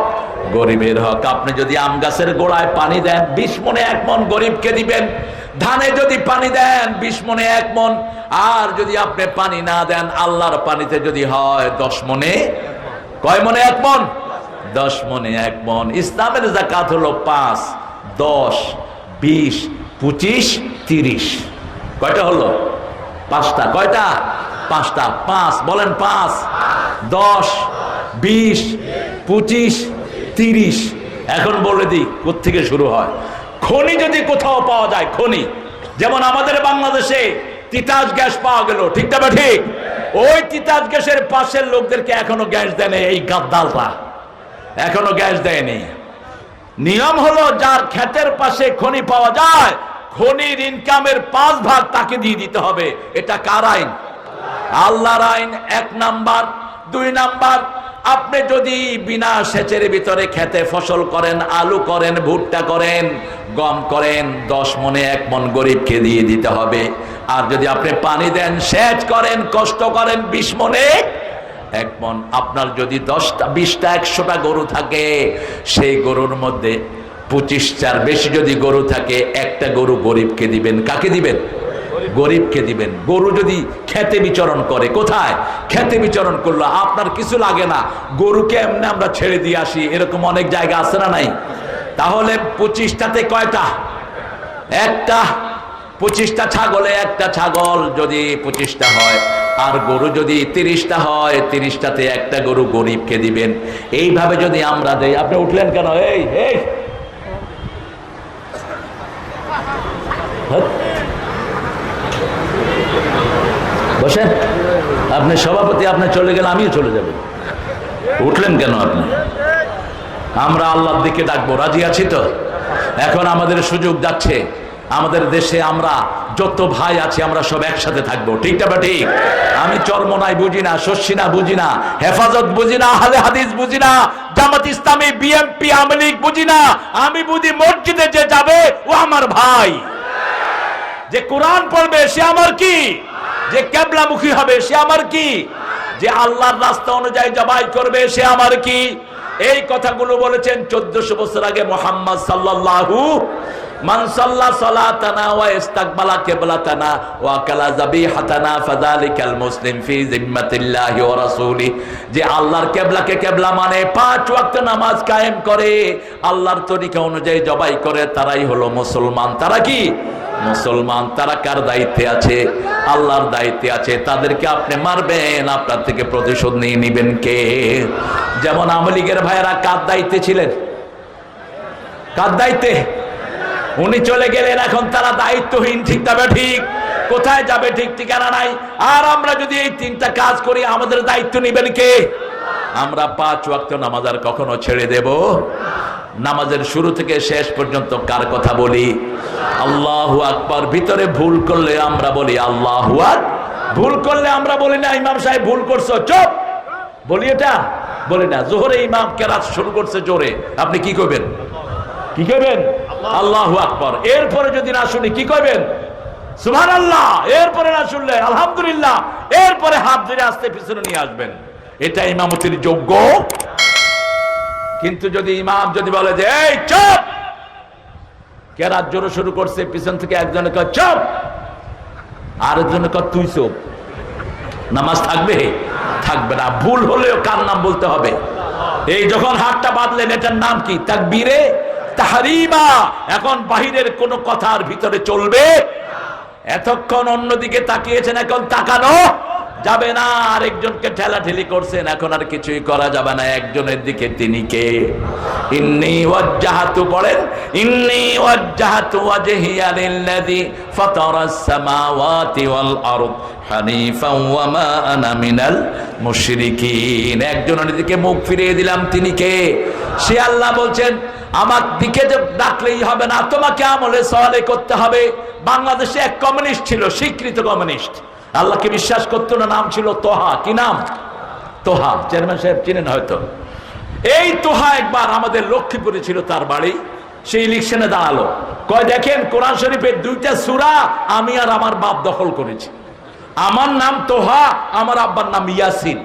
গরিবের হক। আপনি যদি আম গাছের গোড়ায় পানি দেন, 20 মনে 1 মন গরিবকে দিবেন। ধানে যদি পানি দেন 20 মণে 1 মণ, আর যদি আপনি পানি না দেন আল্লাহর পানিতে যদি হয় 10 মণে, কয় মণে 1 মণ? 10 মণে 1 মণ। ইসলামের যাকাত হলো 5, 10, 20, 25, 30। কয়টা হলো? 5টা। কয়টা? 5টা। 5 বলেন, 5, 10, 20, 25, 30। এখন বলে দিই কোত্থেকে শুরু হয়। খনি যদি কোথাও পাওয়া যায়, খনি, যেমন আমাদের বাংলাদেশে তিতাস গ্যাস পাওয়া গেল, ঠিক না বা ঠিক? ওই তিতাস গ্যাসের পাশের লোকদেরকে এখনো গ্যাস দেয়নি, এই গাদ্দালরা এখনো গ্যাস দেয়নি। নিয়ম হলো যার ক্ষেতের পাশে খনি পাওয়া যায়, খনির ইনকামের 5 ভাগ তাকে দিয়ে দিতে হবে। এটা কার আইন? আল্লাহর আইন। 1 নাম্বার। 2 নাম্বার, আপনি যদি বিনা সেচের ভিতরে খেতে ফসল করেন, আলু করেন, ভুট্টা করেন, গম করেন, 10 মণে 1 মণ গরিবকে দিয়ে দিতে হবে। আর যদি আপনি পানি দেন, সেচ করেন, কষ্ট করেন, 20 মণে 1 মণ। আপনার যদি 10টা, 20টা, 100টা গরু থাকে, সেই গরুর মধ্যে 25টার বেশি যদি গরু থাকে, একটা গরু গরিবকে দিবেন। কাকে দিবেন? গরিবকে দিবেন। গরু যদি খেতে বিচরণ করে, কোথায় খেতে বিচরণ করলো, আপনার কিছু লাগে না, গরুকে এমনি আমরা ছেড়ে দিয়ে আসি, এরকম অনেক জায়গা আছে না নাই? তাহলে 25টাতে কয়টা? একটা। 25টা ছাগলে একটা ছাগল যদি 25টা হয়, আর গরু যদি 30টা হয়, 30টাতে একটা গরু গরিবকে দিবেন। এইভাবে যদি আমরা দেই। আপনি উঠলেন কেন? এই এই বসেন। আপনি সভাপতি, আপনি চলে গেলে আমিও চলে যাব। উঠলেন কেন আপনি? আমরা আল্লাহর দিকে ডাকবো, রাজি আছি তো? এখন আমাদের সুযোগ যাচ্ছে, আমাদের দেশে আমরা যত ভাই আছি আমরা সব একসাথে থাকবো, ঠিক না? ঠিক। আমি চরমনাই বুঝি না, শর্ষিনা বুঝি না, হেফাজত বুঝি না, আহলে হাদিস বুঝি না, জামাত ইসলামী, বিএনপি, আওয়ামী লীগ বুঝি না। আমি বুঝি মসজিদে যে যাবে ও আমার ভাই, যে কোরআন পড়বে সে আমার কি, যে কিবলামুখী হবে সে আমার কি, যে আল্লাহর রাস্তা অনুযায়ী জবাই করবে সে আমার কি। এই কথাগুলো বলেছেন 1400 বছর আগে মুহাম্মদ সাল্লাল্লাহু মান সাল্লা সালাতানা ওয়া ইস্তাকবালা কিবলাতানা ওয়া কালা যাবিহাতানা ফাযালিকাল মুসলিম ফি জিম্মাতিল্লাহি ওয়া রাসূলিহি। যে আল্লাহর কিবলাকে কিবলা মানে 5 ওয়াক্ত নামাজ কায়েম করে, আল্লাহর তরিকা অনুযায়ী জবাই করে, তারাই হলো মুসলমান। তারা কি মুসলমান? তারা কার দায়িত্বে আছে? আল্লাহর দায়িত্বে আছে। তাদেরকে আপনি মারবেন, আপনার থেকে প্রতিশোধ নিয়ে নেবেন কে? যেমন আওয়ামী লীগের ভাইয়েরা কার দায়িত্বে ছিলেন? কার দায়িত্বে? উনি চলে গেলেন, এখন তারা দায়িত্বহীন, ঠিক তবে ঠিক। কোথায় যাবে ঠিক ঠিকানা নাই। আর আমরা যদি এই 3টা কাজ করি, আমাদের দায়িত্ব নেবেন কে? আমরা 5 ওয়াক্ত নামাজ আর কখনো ছেড়ে দেব? নামাজের শুরু থেকে শেষ পর্যন্ত কার কথা বলি? আল্লাহু আকবার। ভিতরে ভুল করলে আমরা বলি আল্লাহু আকবার, ভুল করলে আমরা বলি না ইমাম সাহেব ভুল করছো, চুপ, বলি এটা? বলি না। জোহরে ইমাম কেরাত শুরু করছে জোরে, আপনি কি করবেন? কি করবেন? আল্লাহু আকবার। এরপরে যদি না শুনি কি করবেন? সুবহানাল্লাহ। এরপরে না শুনলে আলহামদুলিল্লাহ। এরপরে হাত ধরে আস্তে পিছনে নিয়ে আসবেন। এটা ইমামতির যোগ্য। কিন্তু যদি ইমাম যদি বলে যে এই চুপ, কেরাত জোরে শুরু করছে, পিছন থেকে একজনে কয় চুপ, আরেকজনে কয় তুই চুপ, নামাজ থাকবে? থাকবে না। ভুল হলেও কার নাম বলতে হবে? এই যখন হাতটা বাঁধলেন, এটার নাম কি? তাকবীরে তাহরিমা। এখন বাহিরের কোন কথার ভিতরে চলবে? এতক্ষণ অন্যদিকে তাকিয়েছেন, এখন তাকানো যাবে না। আরেকজনকে ঠেলাঠেলি করছেন, এখন আর কিছুই করা যাবে না। একজনের দিকে, তিনি কে? ইন্নী ওয়াজ্জাহাতু, পড়েন, ইন্নী ওয়াজ্জাহাতু ওয়াজহিয়া লিল্লাযী ফাতারাস সামাওয়াতি ওয়াল আরদ হানিফাও ওয়া মা আনা মিনাল মুশরিকিন। একজনের দিকে মুখ ফিরিয়ে দিলাম, তিনি কে? সে আল্লাহ বলছেন আমার দিকে যে ডাকলেই হবে না, তোমাকে আমলে সালেহ করতে হবে। বাংলাদেশে এক কমিউনিস্ট ছিল, স্বীকৃত কমিউনিস্ট, আল্লাহকে বিশ্বাস করতো না, নাম ছিল তোহা। কি নাম? তোহা। চেয়ারম্যান সাহেব চিনেন হয়তো। এই তোহা একবার আমাদের লক্ষ্মীপুরে ছিল তার বাড়ি, সেই ইলেকশনে দাঁড়ালো, কয় দেখেন কোরআন শরীফের 2টা সূরা আমি আর আমার বাপ দখল করেছি। আমার নাম তোহা, আমার আব্বার নাম ইয়াসিন।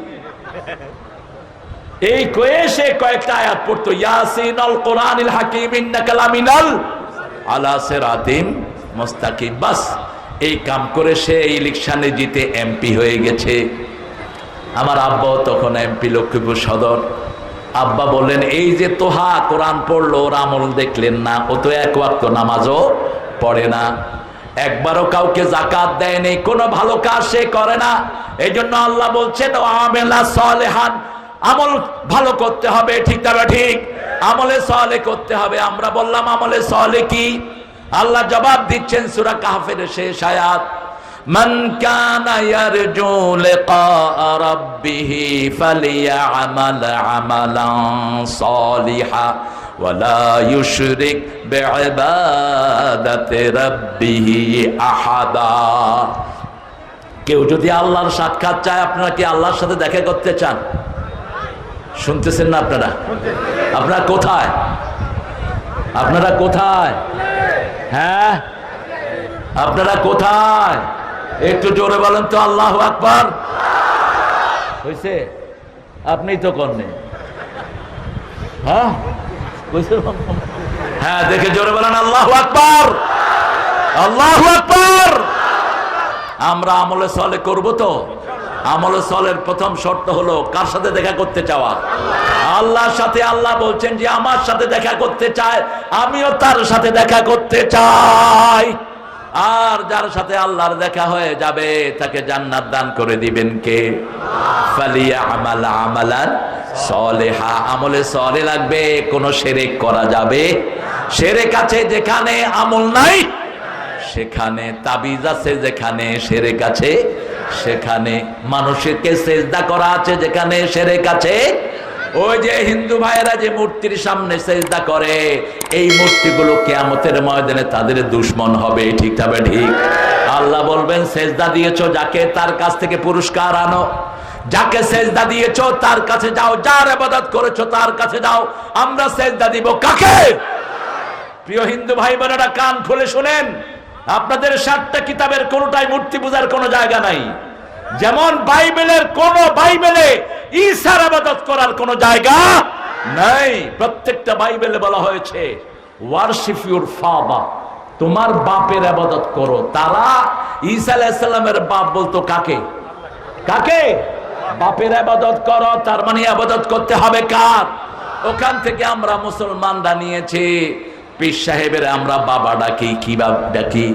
এই কয়ে সে কয়েকটা আয়াত পড়তো, ইয়াসিন আল কোরআনিল হাকিম ইন্নাকা লামিনাল আলা সিরাতিম মুস্তাকিম। বাস এই কাম করে সে ইলেকশনে জিতে এমপি হয়ে গেছে। আমার আব্বাও তখন এমপি লক্ষ্মীপুর সদর। আব্বা বললেন, এই যে তোহা কোরআন পড়লো, ওর আমল দেখলেন না? ও তো এক ওয়াক্ত নামাজও পড়ে না, একবারও কাউকে যাকাত দেয় নেই, কোনো ভালো কাজ সে করে না। এই জন্য আল্লাহ বলছেন আমেলা সালেহান, আমল ভালো করতে হবে। ঠিক তবে ঠিক আমলে সালেহ করতে হবে। আমরা বললাম আমলে সালেহ কি? আল্লাহ জবাব দিচ্ছেন সূরা কাহফের শেষ আয়াত, মান কানা ইয়ারজু লিকা রাব্বিহি ফালিয়ামাল আমালান সালিহা ওয়ালা ইউশরিক বিইবাদাতি রাব্বিহি আহাদা। কেউ যদি আল্লাহর সাক্ষাৎ চায়, আপনারা কি আল্লাহর সাথে দেখা করতে চান? শুনতেছেন না আপনারা? আপনারা কোথায়? আপনারা কোথায়? হ্যাঁ, আপনারা কোথায়? একটু জোরে বলেন তো আল্লাহু আকবার। হইছে? আপনি তো করেন। হ্যাঁ, হ্যাঁ, দেখে জোরে বলেন আল্লাহু আকবার, আল্লাহু আকবার। আমরা আমলে সালেহ করব তো? আমলে সালেহের প্রথম শর্ত হলো কার সাথে দেখা করতে চাওয়া? আল্লাহর সাথে। আল্লাহ বলছেন যে আমার সাথে দেখা করতে চায়, আমিও তার সাথে দেখা করতে চাই। আর যার সাথে আল্লাহর দেখা হয়ে যাবে তাকে জান্নাত দান করে দিবেন কে? ফালিয়ামাল আমালান সালেহা। আমলে সালেহ লাগবে। কোনো শিরক করা যাবে? শিরক আছে যেখানে, আমল নাই সেখানে। তাবিজ আছে যেখানে, শিরক আছে সেখানে। মানুষকে সেজদা করা আছে যেখানে, শিরক আছে। ওই যে হিন্দু ভাইয়েরা যে মূর্তির সামনে সেজদা করে, এই মূর্তিগুলো কিয়ামতের ময়দানে তাদের দুশমন হবে। ঠিক তবে ঠিক। আল্লাহ বলবেন সেজদা দিয়েছো যাকে, তার কাছ থেকে পুরস্কার আনো। যাকে সেজদা দিয়েছো তার কাছে যাও, যার ইবাদত করেছো তার কাছে যাও। আমরা সেজদা দিব কাকে? প্রিয় হিন্দু ভাই বোনেরা, কান খুলে শুনেন, আপনাদের 7টা কিতাবের কোনটাই মূর্তি পূজার কোনো জায়গা নাই। যেমন বাইবেলের কোন বাইবেলে ঈসার ইবাদত করার কোনো জায়গা নাই। প্রত্যেকটা বাইবেলে বলা হয়েছে ওয়ারশিপ ইউর ফাদার, তোমার বাপের ইবাদত করো। তারা ঈসা আলাইহিস সালামের বাপ বলতো কাকে? কাকে? বাপের ইবাদত করো। তার মানে ইবাদত করতে হবে কার? ওখান থেকে আমরা মুসলমানরা নিয়েছি পীর সাহেবের আমরা বাবা ডাকি। কি ডাকি?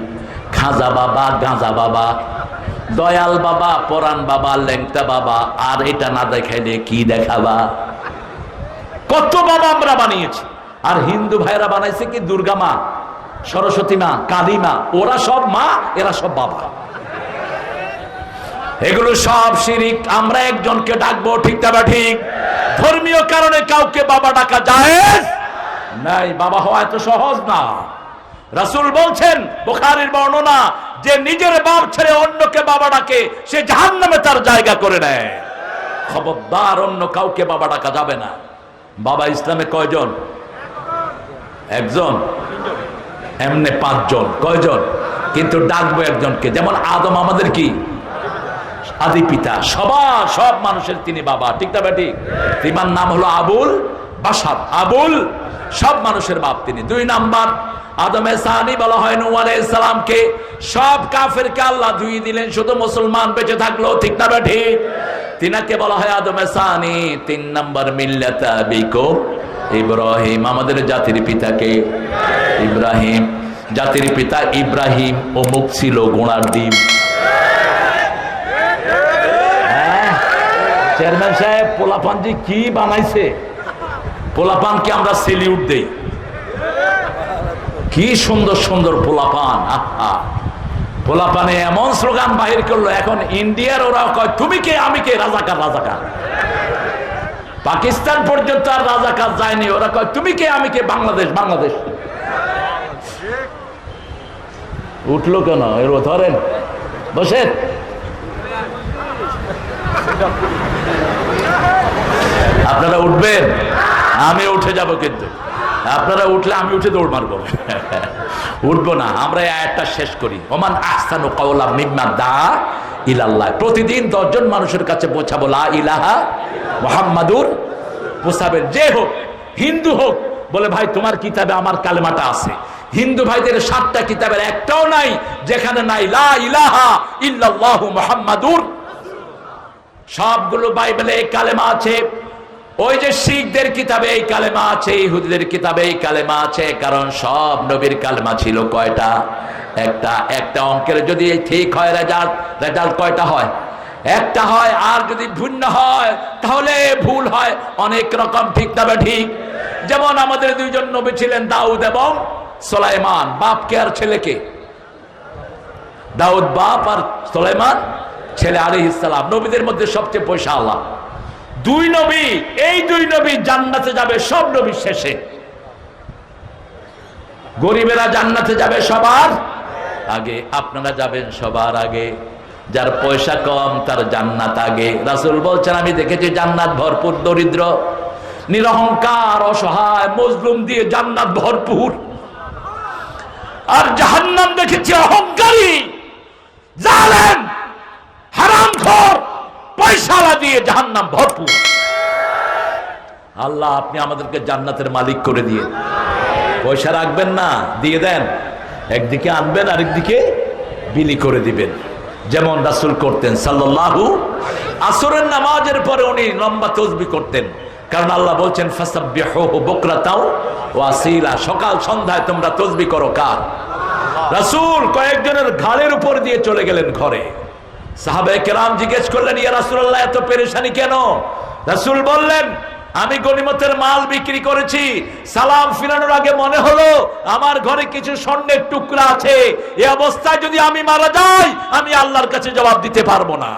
খাজা বাবা, গাঁজা বাবা, দয়াল বাবা, পরাণ বাবা, লেংটা বাবা। আর এটা না দেখাইলে কি দেখাবা? কত বাবা আমরা বানিয়েছি। আর হিন্দু ভাইরা বানাইছে কি? দুর্গা মা, সরস্বতী মা, কালী মা। ওরা সব মা, এরা সব বাবা। এগুলো সব শিরিক। আমরা একজনকে ডাকবো, ঠিক না ঠিক? ধর্মীয় কারণে কাউকে বাবা ডাকা জায়েজ নাই। বাবা হওয়া এত সহজ না। রাসূল বলছেন, বুখারীর বর্ণনা, যে নিজের বাপ ছেড়ে অন্যকে বাবা ডাকে সে জাহান্নামে তার জায়গা করে নেয়। খবরদার, অন্য কাউকে বাবা ডাকা যাবে না। বাবা ইসলামে কয়জন? একজন। এমনে 5 জন। কয়জন? কিন্তু ডাকবো একজনকে। যেমন আদম আমাদের কি আদি পিতা, সব মানুষের তিনি বাবা। ঠিক না ঠিক? তিনার নাম হলো আবুল বাশার। আবুল, সব মানুষের বাপ তিনি। 2 নাম্বার আদমে সানি বলা হয় নূহ আলাইহিস সালামকে। সব কাফেরকে আল্লাহ ধুইয়ে দিলেন, শুধু মুসলমান বেঁচে থাকলো। ঠিক না ঠিক? তিনাকে বলা হয় আদমে সানি। 3 নাম্বার মিল্লাত আবিকুম ইব্রাহিম, আমাদের জাতির পিতাকে ইব্রাহিম। জাতির পিতা ইব্রাহিম অমুক ছিল গোড়ার দ্বীপ। চেয়ারম্যান সাহেব, পোলাপান যে কি বানাইছে, পোলাপানকে আমরা সেলিউট দেই। কি সুন্দর সুন্দর পোলাপান। আহা, পোলাপানে এমন স্লোগান বাহির করলো, এখন ইন্ডিয়ার ওরা কয় তুমি কে আমি কে, রাজাকার রাজাকার। পাকিস্তান পর্যন্ত আর রাজাকার যায়নি, ওরা কয় তুমি কে আমি কে, বাংলাদেশ বাংলাদেশ। উঠলো কেন? এর ধরেন, বসেন। আপনারা উঠবেন? আমি উঠে যাব, কিন্তু আপনারা উঠলে আমি উঠে দৌড় মারবো। উঠবো না। আমরা এই আয়াতটা শেষ করি, ওমান আহসানু কাওলাম মিম্মান দা ইলাল্লাহ। প্রতিদিন 10 জন মানুষের কাছে পৌঁছাবো লা ইলাহা মুহাম্মাদুর পৌঁছাবেন। যে হোক, হিন্দু হোক, বলে ভাই তোমার কিতাবে আমার কালেমাটা আছে, হিন্দু ভাইদের 7টা কিতাবের একটাও নাই যেখানে নাই লা ইলাহা ইল্লাল্লাহু মুহাম্মাদুর। সবগুলো বাইবেলে এই কালেমা আছে। ওই যে শিখদের কিতাবে এই কালেমা আছে, ইহুদিদের কিতাবে এই কালেমা আছে। কারণ সব নবীর কালেমা ছিল কয়টা? একটা অঙ্কের যদি ঠিক হয় রেজাল্ট কয়টা হয়? একটা হয়। আর যদি ভিন্ন হয় তাহলে ভুল হয়। অনেক রকম ঠিক তবে ঠিক। যেমন আমাদের দুইজন নবী ছিলেন, দাউদ এবং সুলাইমান। বাপকে আর ছেলেকে? দাউদ বাপ আর সুলাইমান ছেলে আলাইহিস সালাম। নবীদের মধ্যে সবচেয়ে পয়সা আল্লাহ। দুই নবী, এই দুই নবী জান্নাতে যাবে সব নবীর শেষে। গরিবেরা জান্নাতে যাবে সবার আগে, আপনারা যাবেন সবার আগে। যার পয়সা কম তার জান্নাত আগে। রাসূল বলছেন, আমি দেখেছি জান্নাত ভরপুর দরিদ্র, নিরহংকার, অসহায়, মজলুম দিয়ে জান্নাত ভরপুর। আর জাহান্নাম দেখেছি অহংকারী, জালেম, হারামখোর, পয়সাওয়ালা দিয়ে জাহান্নাম ভরপুর। আল্লাহ আপনি আমাদেরকে জান্নাতের মালিক করে দিয়ে। পয়সা রাখবেন না, দিয়ে দেন। একদিকে আনবেন আরেকদিকে বিলি করে দিবেন, যেমন রাসূল করতেন সাল্লাল্লাহু। আসরের নামাজের পরে উনি লম্বা তাসবিহ করতেন, কারণ আল্লাহ বলছেন ফাসাব্বিহুহু বুকরাতাও ওয়া আসীলা। সকাল সন্ধ্যায় তোমরা তাসবিহ করো। কার? রাসূল কয়েকজনের ঘাড়ের উপর দিয়ে চলে গেলেন ঘরে। সাহাবায়ে কেরাম জিজ্ঞেস করলেন, ইয়া রাসূলুল্লাহ এত পেরেশানি কেন? রাসূল বললেন, আমি গনিমতের মাল বিক্রি করেছি, সালাম ফিরানোর আগে মনে হলো আমার ঘরে কিছু স্বর্ণের টুকরা আছে। এই অবস্থায় যদি আমি মারা যাই আমি আল্লাহর কাছে জবাব দিতে পারবো না।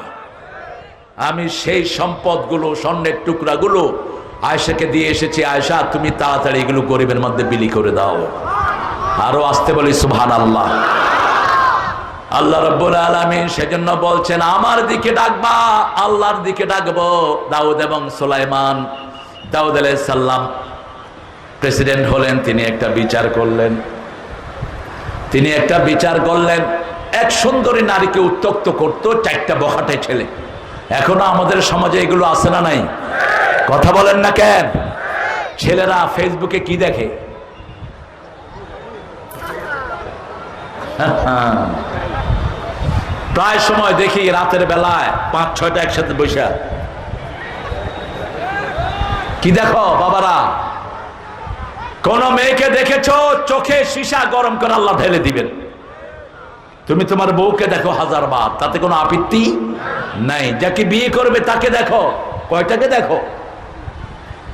আমি সেই সম্পদগুলো, স্বর্ণের টুকরাগুলো আয়েশাকে দিয়ে এসেছি। আয়েশা তুমি তাড়াতাড়ি এগুলো গরিবের মধ্যে বিলি করে দাও। আরো আসতে বলি সুবহানাল্লাহ। আল্লাহ রাব্বুল আলামিন সেজন্য বলছেন, আমার দিকে ডাকবা, আল্লাহর দিকে ডাকবো। দাউদ এবং সুলাইমান, দাউদ আলাইহিস সালাম প্রেসিডেন্ট হলেন, তিনি একটা বিচার করলেন। এক সুন্দরী নারীকে উত্ত্যক্ত করতো 4টা বখাটে ছেলে। এখনো আমাদের সমাজে এগুলো আছে না নাই? কথা বলেন না কেন? ছেলেরা ফেসবুকে কি দেখে? প্রায় সময় দেখি রাতের বেলায় 5-6টা একসাথে বসে। কি দেখো বাবারা? কোন মেয়েকে দেখেছো চোখে সীসা গরম করে আল্লাহ ঢেলে দিবেন। তুমি তোমার বউকে দেখো 1000 বার, তাতে কোনো আপত্তি নাই। যাকে বিয়ে করবে তাকে দেখো, কয়টাকে দেখো?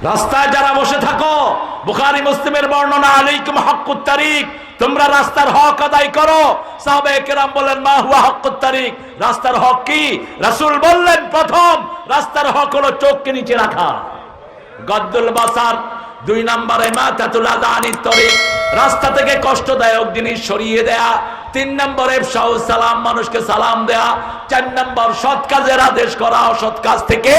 রাস্তায় যারা বসে থাকো, বুখারী মুসলিমের বর্ণনা, আলাইকুম হাক্কুত তারিক, তোমরা রাস্তার হক আদায় করো। সাহাবায়ে কেরাম বলেন, মা হুয়া হাক্কুত তারিক, রাস্তার হক কি? রাসূল বললেন, প্রথম রাস্তার হক হলো চোখকে নিচে রাখা, গদ্দুল বাসার। 2 নম্বরে মাতাতুল আযা আনিত তরিক, রাস্তা থেকে কষ্টদায়ক জিনিস সরিয়ে দেয়া। 3 নম্বরে ইফশাউস সালাম, মানুষকে সালাম দেয়া। 4 নম্বর সৎ কাজের আদেশ করা, অসৎ কাজ থেকে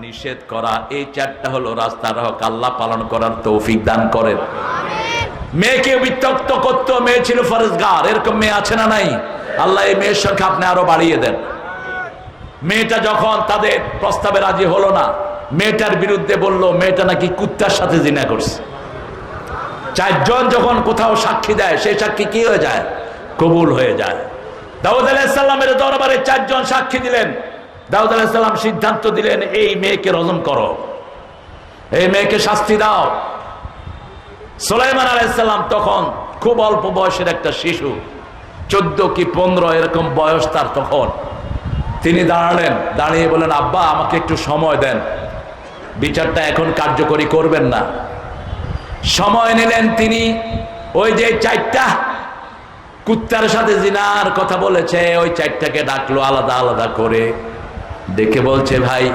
নিষেধ করা। এই 4টা হলো রাস্তার হক। আল্লাহ পালন করার তৌফিক দান করেন। মেয়েকে বিত্যক্ত করতো, মেয়ে ছিল ফরজগার, এরকম মেয়ে আছে না নাই? আল্লাহ এই মেয়ের সংখ্যা আপনি আরো বাড়িয়ে দেন। মেয়েটা যখন তাদের প্রস্তাবে রাজি হলো না, মেয়েটার বিরুদ্ধে বললো মেয়েটা নাকি কুত্তার সাথে জিনা করছে। 4 জন যখন কোথাও সাক্ষী দেয়, সেই সাক্ষী কি হয়ে যায়? কবুল হয়ে যায়। দাউদ আলাইহিস সালামের দরবারে 4 জন সাক্ষী দিলেন। দাউদ আলাইহিস সালাম সিদ্ধান্ত দিলেন, এই মেয়েকে রজম করো, এই মেয়েকে শাস্তি দাও। সুলাইমান আলাইহিস সালাম তখন খুব অল্প বয়সের একটা শিশু, 14 কি 15 এরকম বয়স তার তখন। তিনি দাঁড়ালেন, দাঁড়িয়ে বলেন, আব্বা আমাকে একটু সময় দেন, বিচারটা এখন কার্যকরী করবেন না। সময় নিলেন তিনি। ওই যে 4টা কুত্তার সাথে জিনার কথা বলেছে, ওই 4টাকে ডাকলো আলাদা আলাদা করে, দেখে বলছে, ভাই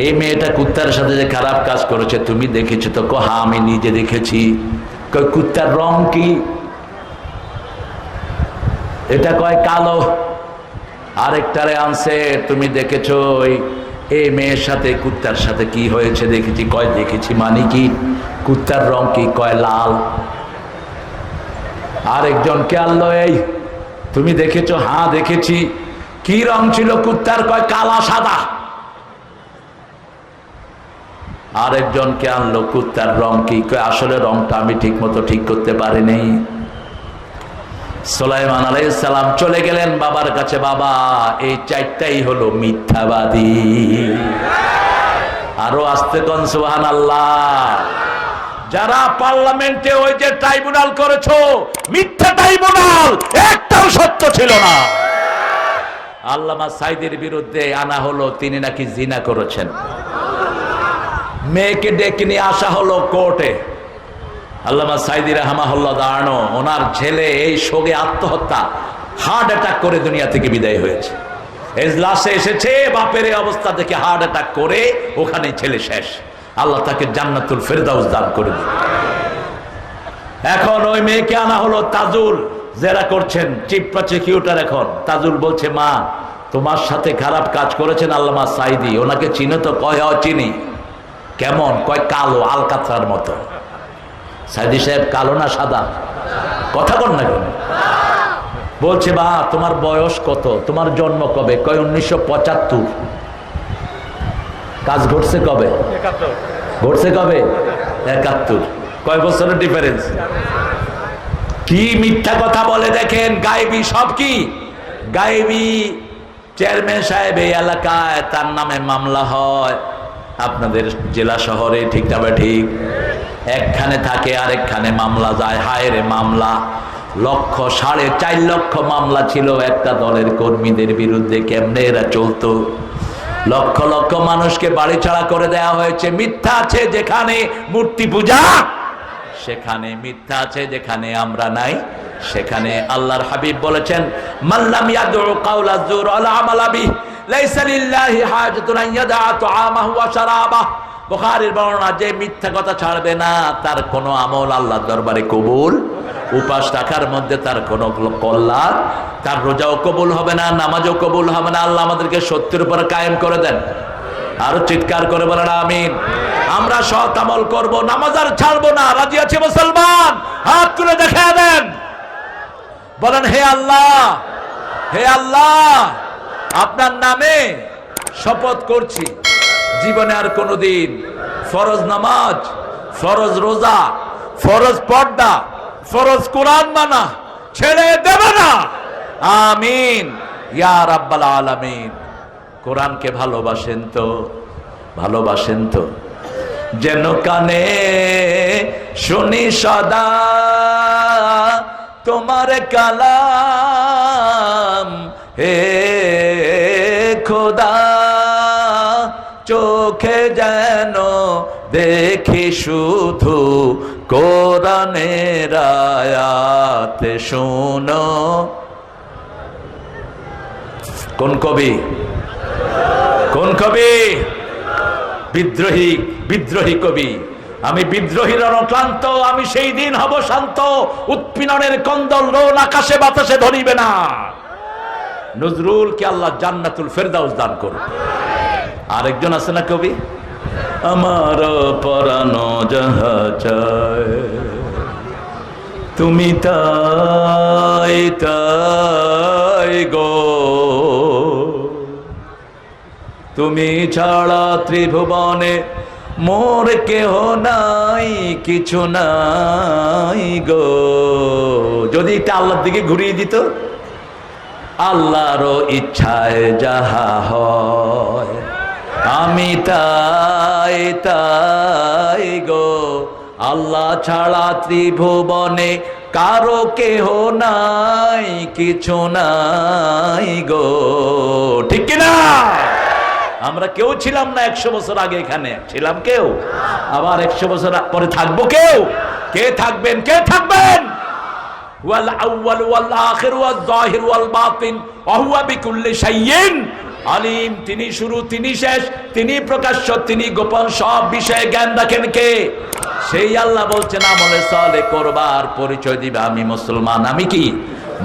এই মেয়েটা কুত্তার সাথে যে খারাপ কাজ করেছে তুমি দেখেছো তো? হ্যাঁ আমি নিজে দেখেছি। কই কুত্তার রং কি? এটা কয় কালো। আরেকটারে আনছে, তুমি দেখেছো এই মেয়ের সাথে কুত্তার সাথে কি হয়েছে? দেখেছি। কয় দেখেছি মানে কি? কুত্তার রং কি? কয় লাল। আরেকজনকে আনলো, এই তুমি দেখেছো? হ্যাঁ দেখেছি। কি রং ছিল কুত্তার? কয় কালা সাদা। আরেকজনকে আনলো কুত্তার রং কি, আসলে রংটা আমি ঠিক মতো ঠিক করতে পারিনি। সুলাইমান আলাইহিস সালাম চলে গেলেন বাবার কাছে, বাবা এই চারটাই হলো মিথ্যাবাদী। আরো আস্তে কোন সুবহানাল্লাহ। যারা পার্লামেন্টে ওই যে ট্রাইব্যুনাল করেছো, মিথ্যা ট্রাইব্যুনাল, একটাও সত্য ছিল না। আল্লামা সাইদির বিরুদ্ধে আনা হলো তিনি নাকি জিনা করেছেন। মেয়েকে ডেকে নিয়ে আসা হলো কোর্টে। আল্লামা সাইদি রাহমাহুল্লাহ দাঁড়ানো, ওনার ছেলে এই শোকে আত্মহত্যা, হার্ট অ্যাটাক করে দুনিয়া থেকে বিদায় হয়েছে। এজলাসে এসেছে, বাপের এই অবস্থা দেখে হার্ট অ্যাটাক করে ওখানেই ছেলে শেষ। আল্লাহ তাকে জান্নাতুল ফেরদাউস দান করে দিন। এখন ওই মেয়েকে আনা হলো, তাজুল জেরা করছেন চিফ প্রসিকিউটর। এখন তাজুল বলছে, মা তোমার সাথে খারাপ কাজ করেছেন আল্লামা সাইদি, ওনাকে চিনো তো? কয় চিনি। কেমন? কয় কালো, আলকাতরার মতো। সাইদি সাহেব কালো না সাদা? কথা কর না কেন? বলছে, বা তোমার বয়স কত, তোমার জন্ম কবে? কয় 1975। কাজ ঘটছে কবে? ঘটছে কবে? 71। কয় বছরের ডিফারেন্স? কি মিথ্যা কথা বলে দেখেন। গায়েবী সব কি গায়েবী। চেয়ারম্যান সাহেব এই এলাকায়, তার নামে মামলা হয় আপনাদের জেলা শহরে, ঠিক না? ঠিক। একখানে থাকে আরেকখানে মামলা যায়। হায় রে মামলা, 4.5 লক্ষ মামলা ছিল একটা দলের কর্মীদের বিরুদ্ধে। কেমনে এরা চলতো? লক্ষ লক্ষ মানুষকে বাড়ি ছাড়া করে দেওয়া হয়েছে। মিথ্যা আছে যেখানে মূর্তি পূজা, সেখানে মিথ্যা আছে যেখানে আমরা নাই সেখানে। আল্লাহর হাবিব বলেছেন, মাল্লাম ইয়াদউ কাওলা যুর ওয়ালা আমালা বিহি লাইসা লিল্লাহি হাজাতুন আন ইয়াদা তুআমাহু ওয়া শারাবাহু। বুখারীর বর্ণনা, যে মিথ্যা কথা ছাড়বে না তার কোনো আমল আল্লাহর দরবারে কবুল, উপাস রাখার মধ্যে তার কোনো কল্যাণ, তার রোজাও কবুল হবে না, নামাজও কবুল হবে না। আল্লাহ আমাদেরকে সত্যের উপর কায়েম করে দেন। আরো চিৎকার করে বলেন আমিন। আমরা সৎ আমল করব, নামাজ আর ছাড়বো না। রাজি আছে মুসলমান? হাত তুলে দেখা দেন, বলেন হে আল্লাহ, হে আল্লাহ, আপনার নামে শপথ করছি জীবনে আর কোনোদিন ফরজ নামাজ, ফরজ রোজা, ফরজ পর্দা, ফরজ কোরআন মানা ছেড়ে দেবে না। আমিন ইয়া রাব্বাল আলামিন। কোরআনকে ভালোবাসেন তো? ভালোবাসেন তো? যেন কানে শুনি সদা তোমার কালাম, হে খোদা চোখে যেন দেখি শুধু কোরআনের আয়াত শুনো। কোন কবি? কোন কবি? বিদ্রোহী, বিদ্রোহী কবি। আমি বিদ্রোহীর অনক্লান্ত, আমি সেই দিন হব শান্ত, উৎপীড়নের কন্দল রোল আকাশে বাতাসে ধরিবে না। নজরুলকে আল্লাহ জান্নাতুল ফেরদাউস দান করুন। আরেকজন আছে না কবি, আমার পরানো যাহা চায় তুমি তাই তাই গো, তুমি ছাড়া ত্রিভুবনে মোর কেহ নাই, কিছু নাই গো। যদি এটা আল্লাহর দিকে ঘুরিয়ে দিত, আল্লাহর ইচ্ছায় যাহা হয় আমি তাই তাই গো। আল্লাহ ছাড়া ত্রিভুবনে কারো কেহ নাই, কিছু নাই গো। ঠিক কিনা? আমরা কেউ ছিলাম না 100 বছর আগে, এখানে ছিলাম কেউ, আবার 100 বছর পরে থাকবো কেউ? কে থাকবেন? কে থাকবেন? ওয়াল আউয়াল ওয়াল আখির ওয়াল যাহির ওয়াল বাতিন ওয়া হুয়া বিকুল্লি শাইইন আলিম। তিনি শুরু, তিনি শেষ, তিনি প্রকাশ্য, তিনি গোপন, সব বিষয়ে জ্ঞান রাখেন কে? সেই আল্লাহ বলছেন, আমলে সালেহ করবার পরিচয় দিবে আমি মুসলমান। আমি কি?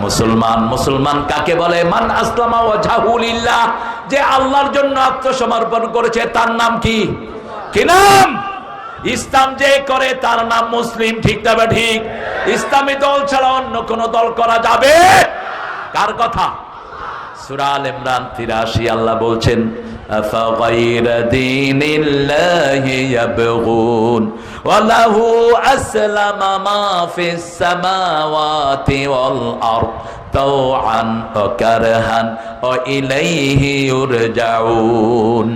মুসলমান। মুসলমান কাকে বলে? মান আসলামা ওয়াজহাহু লিল্লাহ, যে আল্লাহর জন্য আত্মসমর্পণ করেছে, তার নাম কি? কি নাম? ইসলাম যে করে তার নাম মুসলিম। ঠিক না ঠিক? ইসলামী দল ছাড়া অন্য কোন দল করা যাবে? কার কথা? সূরা আল ইমরান 83 আল্লাহ বলছেন, أفغير دين الله يبغون وله أسلم ما في السماوات والأرض طوعا وكرها وإليه يرجعون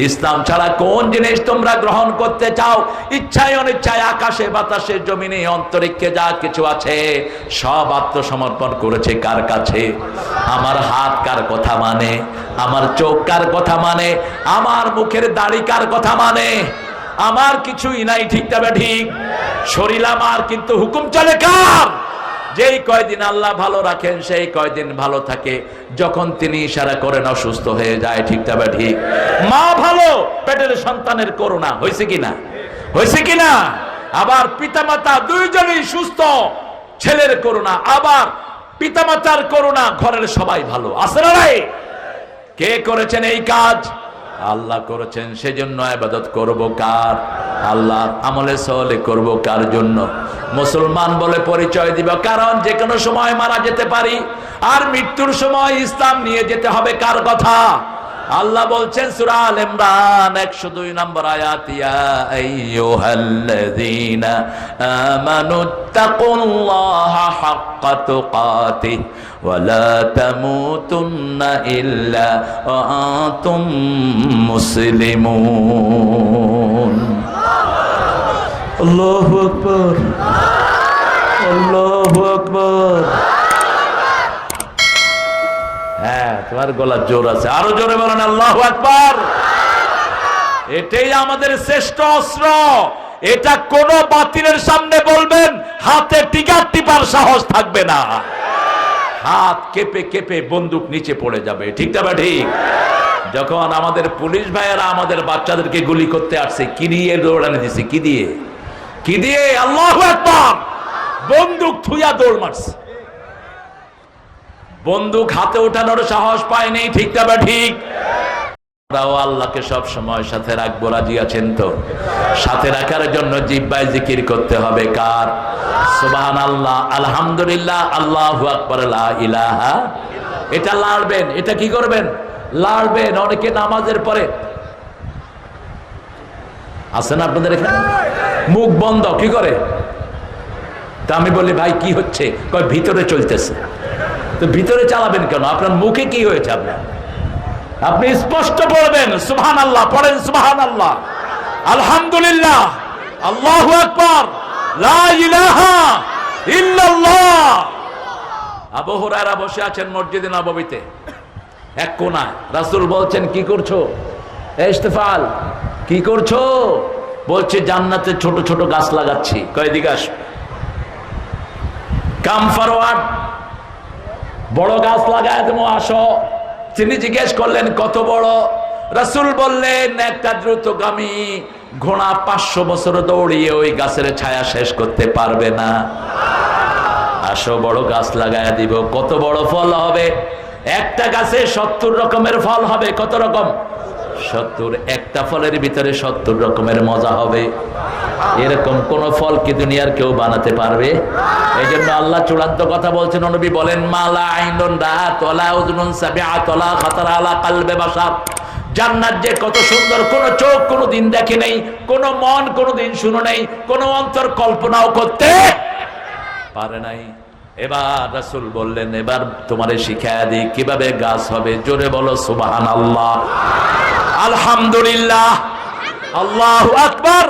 ইসলাম ছাড়া কোন জিনিস তোমরা গ্রহণ করতে চাও? ইচ্ছায় অনিচ্ছায় আকাশে বাতাসে জমিনে অন্তরিক্ষে যা কিছু আছে সব আত্মসমর্পণ করেছে কার কাছে? আমার হাত কার কথা মানে? আমার চোখ কার কথা মানে? আমার মুখের দাড়ি কার কথা মানে? আমার কিছুই নাই, ঠিক তবে ঠিক। শরীর আমার, কিন্তু হুকুম চলে কার? যেই কয়দিন আল্লাহ ভালো রাখেন সেই কয়দিন ভালো থাকে, যখন তিনি ইশারা করেন অসুস্থ হয়ে যায়, ঠিক তবে ঠিক। মা ভালো, পেটের সন্তানের করোনা হয়েছে কিনা? হয়েছে কিনা? আবার পিতামাতা দুইজনই সুস্থ, ছেলের করোনা আবার পিতামাতার করোনা, ঘরের সবাই ভালো আছে না নাই? কে করেছেন এই কাজ? আল্লাহ করেছেন। সেজন্য ইবাদত করব কার? আল্লাহ। আমলে সলে করব কার জন্য? মুসলমান বলে পরিচয় দিব, কারণ যে কোনো সময় মারা যেতে পারি, আর মৃত্যুর সময় ইসলাম নিয়ে যেতে হবে কার কথা? আল্লাহ বলছেন সূরা আল ইমরান 102 নম্বর আয়াত, ইয়া আইয়ুহাল্লাযীনা আমানুত্তাকুল্লাহা হাক্কা তুকাতিহি ওয়া লা তামুতুন্না ইল্লা ওয়া আনতুম মুসলিমুন। আল্লাহু আকবার, আল্লাহু আকবার। হ্যাঁ, তোমার গলা জোর আছে, আরো জোরে বলেন আল্লাহু আকবার। এটাই আমাদের শ্রেষ্ঠ অস্ত্র। এটা কোন বাতিলের সামনে বলবেন, হাতে টিকার টিপার সাহস থাকবে না, হাত কেঁপে কেঁপে বন্দুক নিচে পড়ে যাবে, ঠিক না? ঠিক। যখন আমাদের পুলিশ ভাইয়েরা আমাদের বাচ্চাদেরকে গুলি করতে আসছে, কি দিয়ে দৌড়ানি দিছে? কি দিয়ে? কি দিয়ে? আল্লাহু আকবার। বন্দুক থুইয়া দৌড় মারছে, বন্দুক হাতে ওঠানোর সাহস পায়নি, ঠিক না? ঠিক। আমরাও আল্লাহকে সব সময় সাথে রাখবো, রাজি আছেন তো? সাথে রাখার জন্য জিহ্বায় জিকির করতে হবে কার? সুবহানাল্লাহ, আলহামদুলিল্লাহ, আল্লাহু আকবার, লা ইলাহা। এটা লাড়বেন। এটা কি করবেন? লাড়বেন। অনেকে নামাজের পরে আছেন আপনাদের এখানে, মুখ বন্ধ, কি করে? তা আমি বলি, ভাই কি হচ্ছে? কয় ভিতরে চলতেছে। তো ভিতরে চালাবেন কেন? আপনার মুখে কি হয়েছে? আপনি স্পষ্ট পড়বেন সুবহানাল্লাহ, পড়েন সুবহানাল্লাহ, আলহামদুলিল্লাহ, আল্লাহু আকবার, লা ইলাহা ইল্লাল্লাহ। আবু হুরায়রা বসে আছেন মসজিদে নববীতে এক কোণায়। রাসূল বলছেন, কি করছো? ইস্তেফাল, কি করছো? বলছে, জান্নাতে ছোট ছোট গাছ লাগাচ্ছি। কয় দিকে আস, কাম ফরওয়ার্ড, বড় গাছ লাগায় তুমি আসো। তিনি জিজ্ঞেস করলেন, কত বড়? রাসূল বললেন, একটা দ্রুতগামী ঘোড়া 500 বছর দৌড়িয়ে ওই গাছের ছায়া শেষ করতে পারবে না। আসো, বড় গাছ লাগায় দিব। কত বড় ফল হবে? একটা গাছে 70 রকমের ফল হবে। কত রকম? 70। একটা ফলের ভিতরে 70 রকমের মজা হবে। এরকম কোন ফল কি দুনিয়ার কেউ বানাতে পারবে? এই জন্য আল্লাহ চূড়ান্ত কথা বলছেন, নবী বলেন, মালা আইনুন রাআত ওয়ালা উযুনুন সামিআত ওয়ালা খাতারা আলা কলবে বাশার। জান্নাত যে কত সুন্দর কোন চোখ কোনদিন দেখে নাই, কোন মন কোনদিন শুনে নাই, কোন অন্তর কল্পনাও করতে পারে নাই। এবার রাসূল বললেন, এবার তোমারে শিখায়া দিই কিভাবে গাছ হবে। জোরে বলো সুবহানাল্লাহ, আলহামদুলিল্লাহ, আল্লাহু আকবার,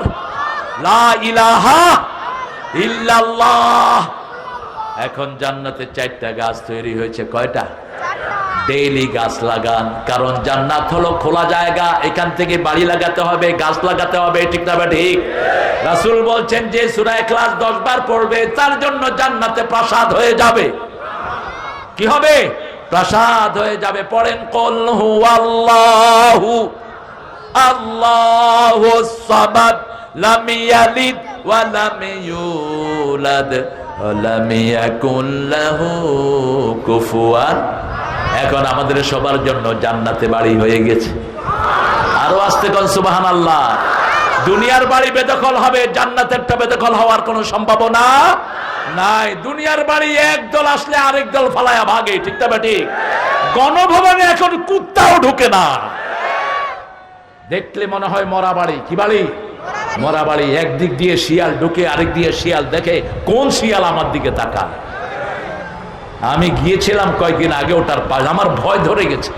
লা ইলাহা ইল্লাল্লাহ। এখন জান্নাতে 4টা গাছ তৈরি হয়েছে। কয়টা? ডেইলি গাছ লাগান, কারণ জান্নাত হলো খোলা জায়গা। এখান থেকে বাড়ি লাগাতে হবে, গাছ লাগাতে হবে, ঠিক না? ঠিক। রাসূল বলছেন, যে সূরা ইখলাস 10 বার পড়বে তার জন্য জান্নাতে প্রাসাদ হয়ে যাবে। কি হবে? প্রাসাদ হয়ে যাবে। পড়েন, কুল হুয়াল্লাহু আল্লাহুস সামাদ লাম ইয়ালিদ ওয়া লাম ইউলাদ ওয়া লাম ইয়াকুল লাহু কুফুয়ান। এখন আমাদের সবার জন্য জান্নাতে বাড়ি হয়ে গেছে। আরো আস্তে কোন সুবহানাল্লাহ। দুনিয়ার বাড়ি বেদখল হবে, জান্নাতেরটা বেদখল হওয়ার কোনো সম্ভাবনা নাই। দুনিয়ার বাড়ি এক দল আসলে আরেক দল ফালায়া ভাগে, ঠিক না? ঠিক। গণভবনে এখন কুত্তাও ঢুকে না। দেখলে মনে হয় মরা বাড়ি। কি বাড়ি? মরা বাড়ি। একদিক দিয়ে শিয়াল ঢুকে, আরেক দিয়ে শিয়াল দেখে কোন শিয়াল আমার দিকে তাকায়। আমি গিয়েছিলাম কয়েকদিন আগে ওটার পাশ, আমার ভয় ধরে গেছে,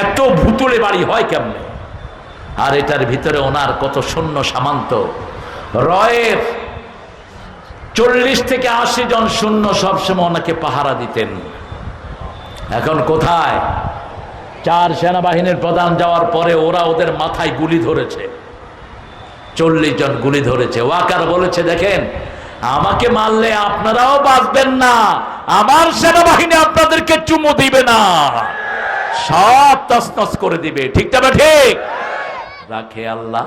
এত ভুতুড়ে বাড়ি হয় কেমনে। আর এটার ভিতরে ওনার কত সৈন্য সামন্ত, রয়ের 40 থেকে 80 জন সৈন্য সবসময় ওনাকে পাহারা দিতেন। এখন কোথায়? 4 সেনাবাহিনীর প্রধান যাওয়ার পরে ওরা ওদের মাথায় গুলি ধরেছে, 40 জন গুলি ধরেছে। ওয়াকার বলেছে, দেখেন আমাকে মারলে আপনারাও বাঁচবেন না, আমার সেনাবাহিনী আপনাদেরকে চুমু দিবে না, সব তছনছ করে দিবে। ঠিক তবে ঠিক রাখে আল্লাহ।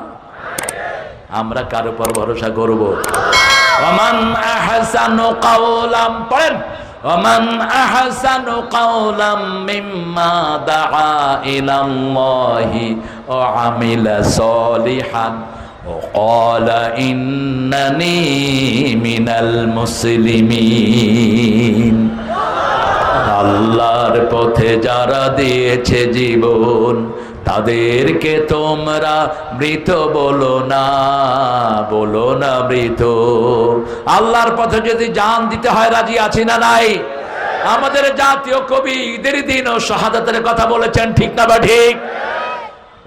আমরা কার উপর ভরসা করব? ওমান আহসানু কাওলাম, পড়েন, ওমান আহসানু কাওলাম মিম্মা দাআ ইলাল্লাহি ওয়া আমিলা সলিহান ওয়া ক্বালা ইন্নানি মিনাল মুসলিমিন। আল্লাহর পথে যারা দিয়েছে জীবন, তাদেরকে তোমরা মৃত বলো না, বলো না মৃত। আল্লাহর পথে যদি জান দিতে হয় রাজি আছি না নাই? আমাদের জাতীয় কবি ঈদের দিন ও শাহাদাতের কথা বলেছেন, ঠিক না বা ঠিক?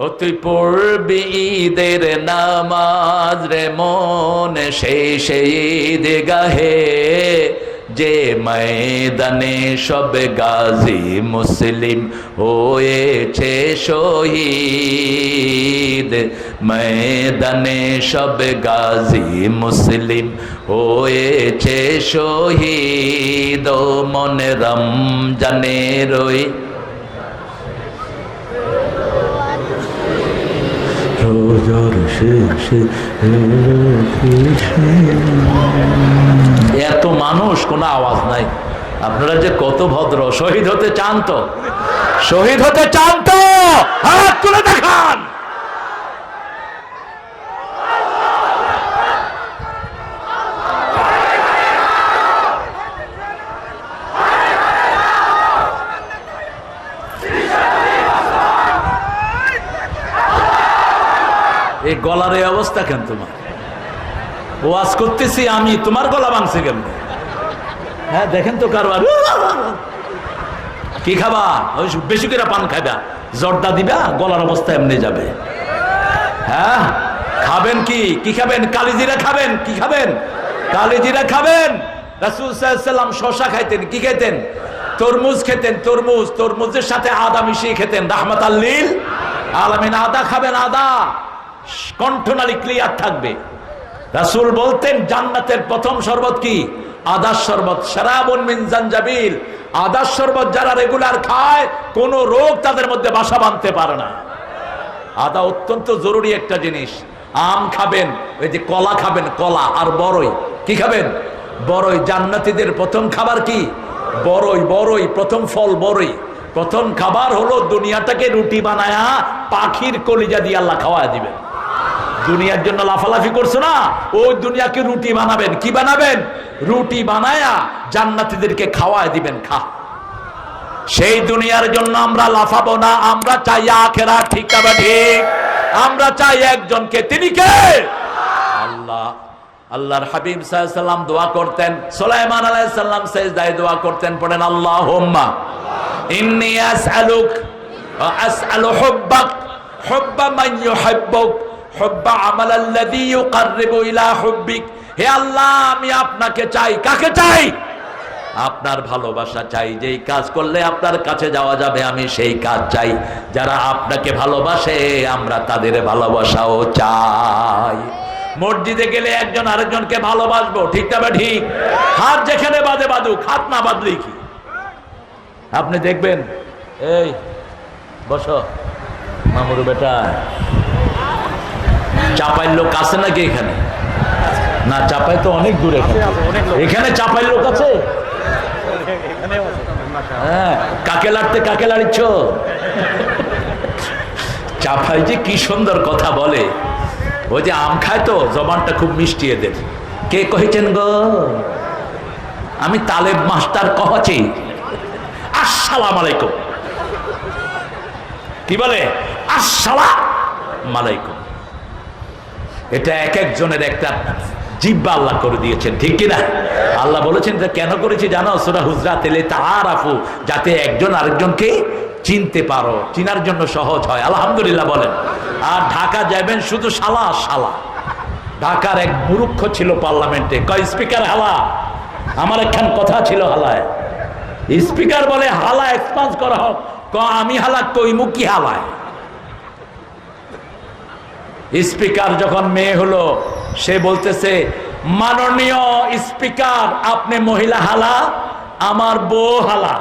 ও তুই পড়বি ঈদের নামাজ রে মন, সেই ঈদ গাহে যে ময়দানে সব গাজী মুসলিম হয়েছে শহীদ, ময়দানে সব গাজী মুসলিম হয়েছে শহীদ। ও মনে রমজানের ওই এত মানুষ, কোনো আওয়াজ নাই। আপনারা যে কত ভদ্র। শহীদ হতে চান তো? শহীদ হতে চান তো? হাত তুলে দেখান। এই গলার এই অবস্থা কেন তোমার? ওয়াজ করতেছি আমি, তোমার গলা ভাঙছে কেন? হ্যাঁ দেখেন তো কারবার। কি খাবা? ওই বেশি করে পান খাইবা, জর্দা দিবা, গলার অবস্থা এমনি যাবে। হ্যাঁ খাবেন কি? কি খাবেন? কালিজিরা খাবেন? কি খাবেন? কালিজিরা খাবেন। রাসূল সাল্লাল্লাহু আলাইহি ওয়াসাল্লাম শসা খাইতেন, কি খেতেন? তরমুজ খেতেন। তরমুজ, তরমুজের সাথে আদা মিশিয়ে খেতেন, রাহমাতাল লিল আলামিন। আদা খাবেন, আদা, কণ্ঠনালী ক্লিয়ার থাকবে। রাসূল বলতেন জান্নাতের প্রথম শরবত কি? আদার শরবত। শারাবুন মিন জানজাবিল। আদার শরবত যারা রেগুলার খায়, কোন রোগ তাদের মধ্যে বাসা বাঁধতে পারে না। আদা অত্যন্ত জরুরি একটা জিনিস। আম খাবেন, ওই যে কলা খাবেন, কলা আর বড়ই। কি খাবেন? বড়ই। জান্নাতীদের প্রথম খাবার কি? বড়ই। বড়ই প্রথম ফল, বড়ই। প্রথম খাবার হলো দুনিয়াটাকে রুটি বানায়া পাখির কলিজা দিয়ে আল্লাহ খাওয়ায় দিবেন। দুনিয়ার জন্য লাফালাফি করছো না, ওই দুনিয়াকে রুটি বানাবেন। কি বানাবেন? রুটি বানায়া জান্নাতীদেরকে খাওয়ায় দিবেন। খা। সেই দুনিয়ার জন্য আমরা লাফাবো না, আমরা চাই আখিরাত। ঠিক না ঠিক? আমরা চাই একজনকে, তিনি কে? আল্লাহ। আল্লাহর হাবিব সাল্লাল্লাহু আলাইহি ওয়াসাল্লাম দোয়া করতেন, সুলাইমান আলাইহিস সালাম সিজদায় দোয়া করতেন, পড়েন আল্লাহুম্মা ইন্নী আসআলুক ওয়া আসআলু হুব্বাক হুব্বা মান ইউহিব্বুক হুব্বা আমালাল্লাযী ইউকাররিবু ইলা হুব্বিক। হে আল্লাহ, আমি আপনাকে চাই। কাকে চাই? আপনার ভালোবাসা চাই। যেই কাজ করলে আপনার কাছে যাওয়া যাবে, আমি সেই কাজ চাই। যারা আপনাকে ভালোবাসে, আমরা তাদের ভালোবাসাও চাই। মসজিদে গেলে একজন আরেকজনকে ভালোবাসবো, ঠিক তবে ঠিক? হাত যেখানে বাঁধে বাঁধুক, হাত না বাঁধলে কি? আপনি দেখবেন, এই বসো মামুর বেটা, চাপাইর লোক আছে নাকি এখানে? না, চাপাই তো অনেক দূরে। এখানে চাপাইর লোক আছে? হ্যাঁ, কাকে লাড়তে কাকে লাড়িচ্ছ? চাপাই যে কি সুন্দর কথা বলে। ওই যে আম খায় তো, জবানটা খুব মিষ্টি এদের। কে কহেছেন গো? আমি তালেব মাস্টার কহছি। আসসালামু আলাইকুম। কি বলে? আসসালাম মালাইকুম। এটা এক একজনের একটা জিহ্বা আল্লাহ করে দিয়েছেন, ঠিক কিনা? আল্লাহ বলেছেন যে কেন করেছি জানো? সূরা হুজরাতে লিতাআরাফু, যাতে একজন আরেকজনকে চিনতে পারো, চিনার জন্য সহজ হয়। আলহামদুলিল্লাহ বলেন। আর ঢাকা যাবেন শুধু শালা শালা। ঢাকার এক মূর্খ ছিল পার্লামেন্টে, কয় স্পিকার হালা। আমার একখান কথা ছিল হালায়, স্পিকার বলে হালা এক্সপান্স করা হোক, আমি হালা কই মুখী হালায়। স্পিকার যখন মেয়ে হলো, সে বলতেছে মাননীয় স্পিকার আপনি মহিলা হালা, আমার বউ হালা,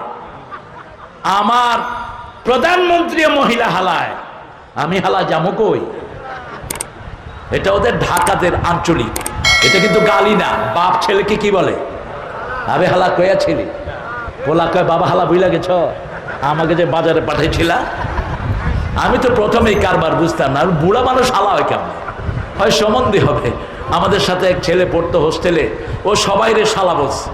আমার প্রধানমন্ত্রী মহিলা হালায়, আমি হালা যাবো কই? এটা ওদের ঢাকাদের আঞ্চলিক, এটা কিন্তু গালি না। বাপ ছেলেকে কি বলে? আবে হালা কয়া ছিলি, বলা কয় বাবা হালা বুঝলা গেছ, আমাকে যে বাজারে পাঠিয়েছিলা। আমি তো প্রথমেই কারবার বুঝতাম না, বুড়া মানুষ হালা হয় কেমন হয়? সম্বন্ধে হবে। আমাদের সাথে এক ছেলে পড়তো হোস্টেলে, ও সবাই রে শালা বলছে।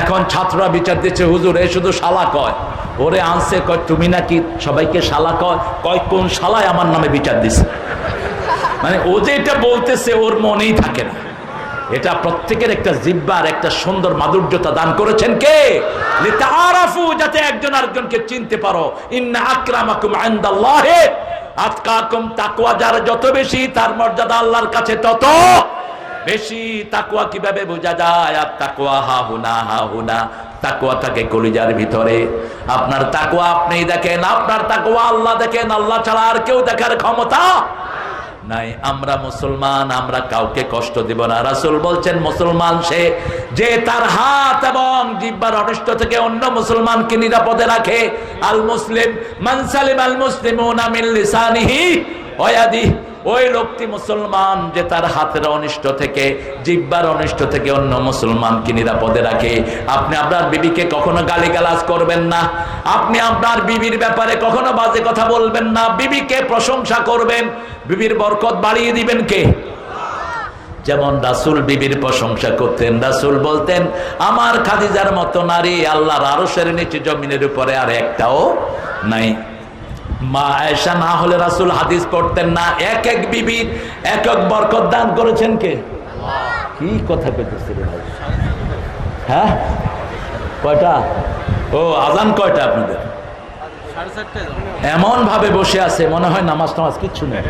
এখন ছাত্ররা বিচার দিচ্ছে, হুজুর এ শুধু শালা কয়। ওরে আনছে, কয় তুমি নাকি সবাইকে শালা কয়? কয় কোন শালায় আমার নামে বিচার দিছে? মানে ও যে এটা বলতেছে ওর মনেই থাকে না। এটা প্রত্যেকের একটা জিহ্বার একটা সুন্দর মাধুর্যতা দান করেছেন কে? লিতাআরাফু, যাতে একজন আরেকজনকে চিনতে পারো। ইন্না আকরামাকুম ইনদাল্লাহি আতকাকুম, তাকওয়া যার যত বেশি তার মর্যাদা আল্লাহর কাছে তত বেশি। তাকওয়া কিভাবে বোঝা যায়? আর তাকওয়া হাহুনা হাহুনা, তাকওয়া থাকে কলিজার ভিতরে। আপনার তাকওয়া আপনি দেখেন, আপনার তাকওয়া আল্লাহ দেখেন, আল্লাহ ছাড়া আর কেউ দেখার ক্ষমতা নাই। আমরা মুসলমান, আমরা কাউকে কষ্ট দিব না। রাসূল বলছেন মুসলমান সে যে তার হাত এবং জিহ্বার অনিষ্ট থেকে অন্য মুসলমানকে নিরাপদে রাখে। আল মুসলিম মান সালিম আল মুসলিমুনা মিন লিসানিহি ওয়া ইয়াদিহি, ওই লোকটি মুসলমান যে তার হাতের অনিষ্ট থেকে জিহ্বার অনিষ্ট থেকে অন্য মুসলমানকে নিরাপদে রাখে। আপনি আপনার বিবিকে কখনো গালিগালাজ করবেন না, আপনি আপনার বিবির ব্যাপারে কখনো বাজে কথা বলবেন না, বিবিকে প্রশংসা করবেন। বিবির বরকত বাড়িয়ে দিবেন কে? যেমন রাসূল বিবির প্রশংসা করতেন। রাসূল বলতেন আমার খাদিজার মতো নারী আল্লাহর আরশের নিচে জমিনের উপরে আর একটাও নাই। মা আয়েশা না হলে রাসূল হাদিস পড়তেন না। এক এক বিবির এক এক বরকত দান করেছেন কে? কি কথা কইতেছেন ভাই? হ্যাঁ কয়টা? ও আজান কয়টা আপনাদের? এমন ভাবে বসে আছে মনে হয় নামাজ টামাজ কিচ্ছু নেই।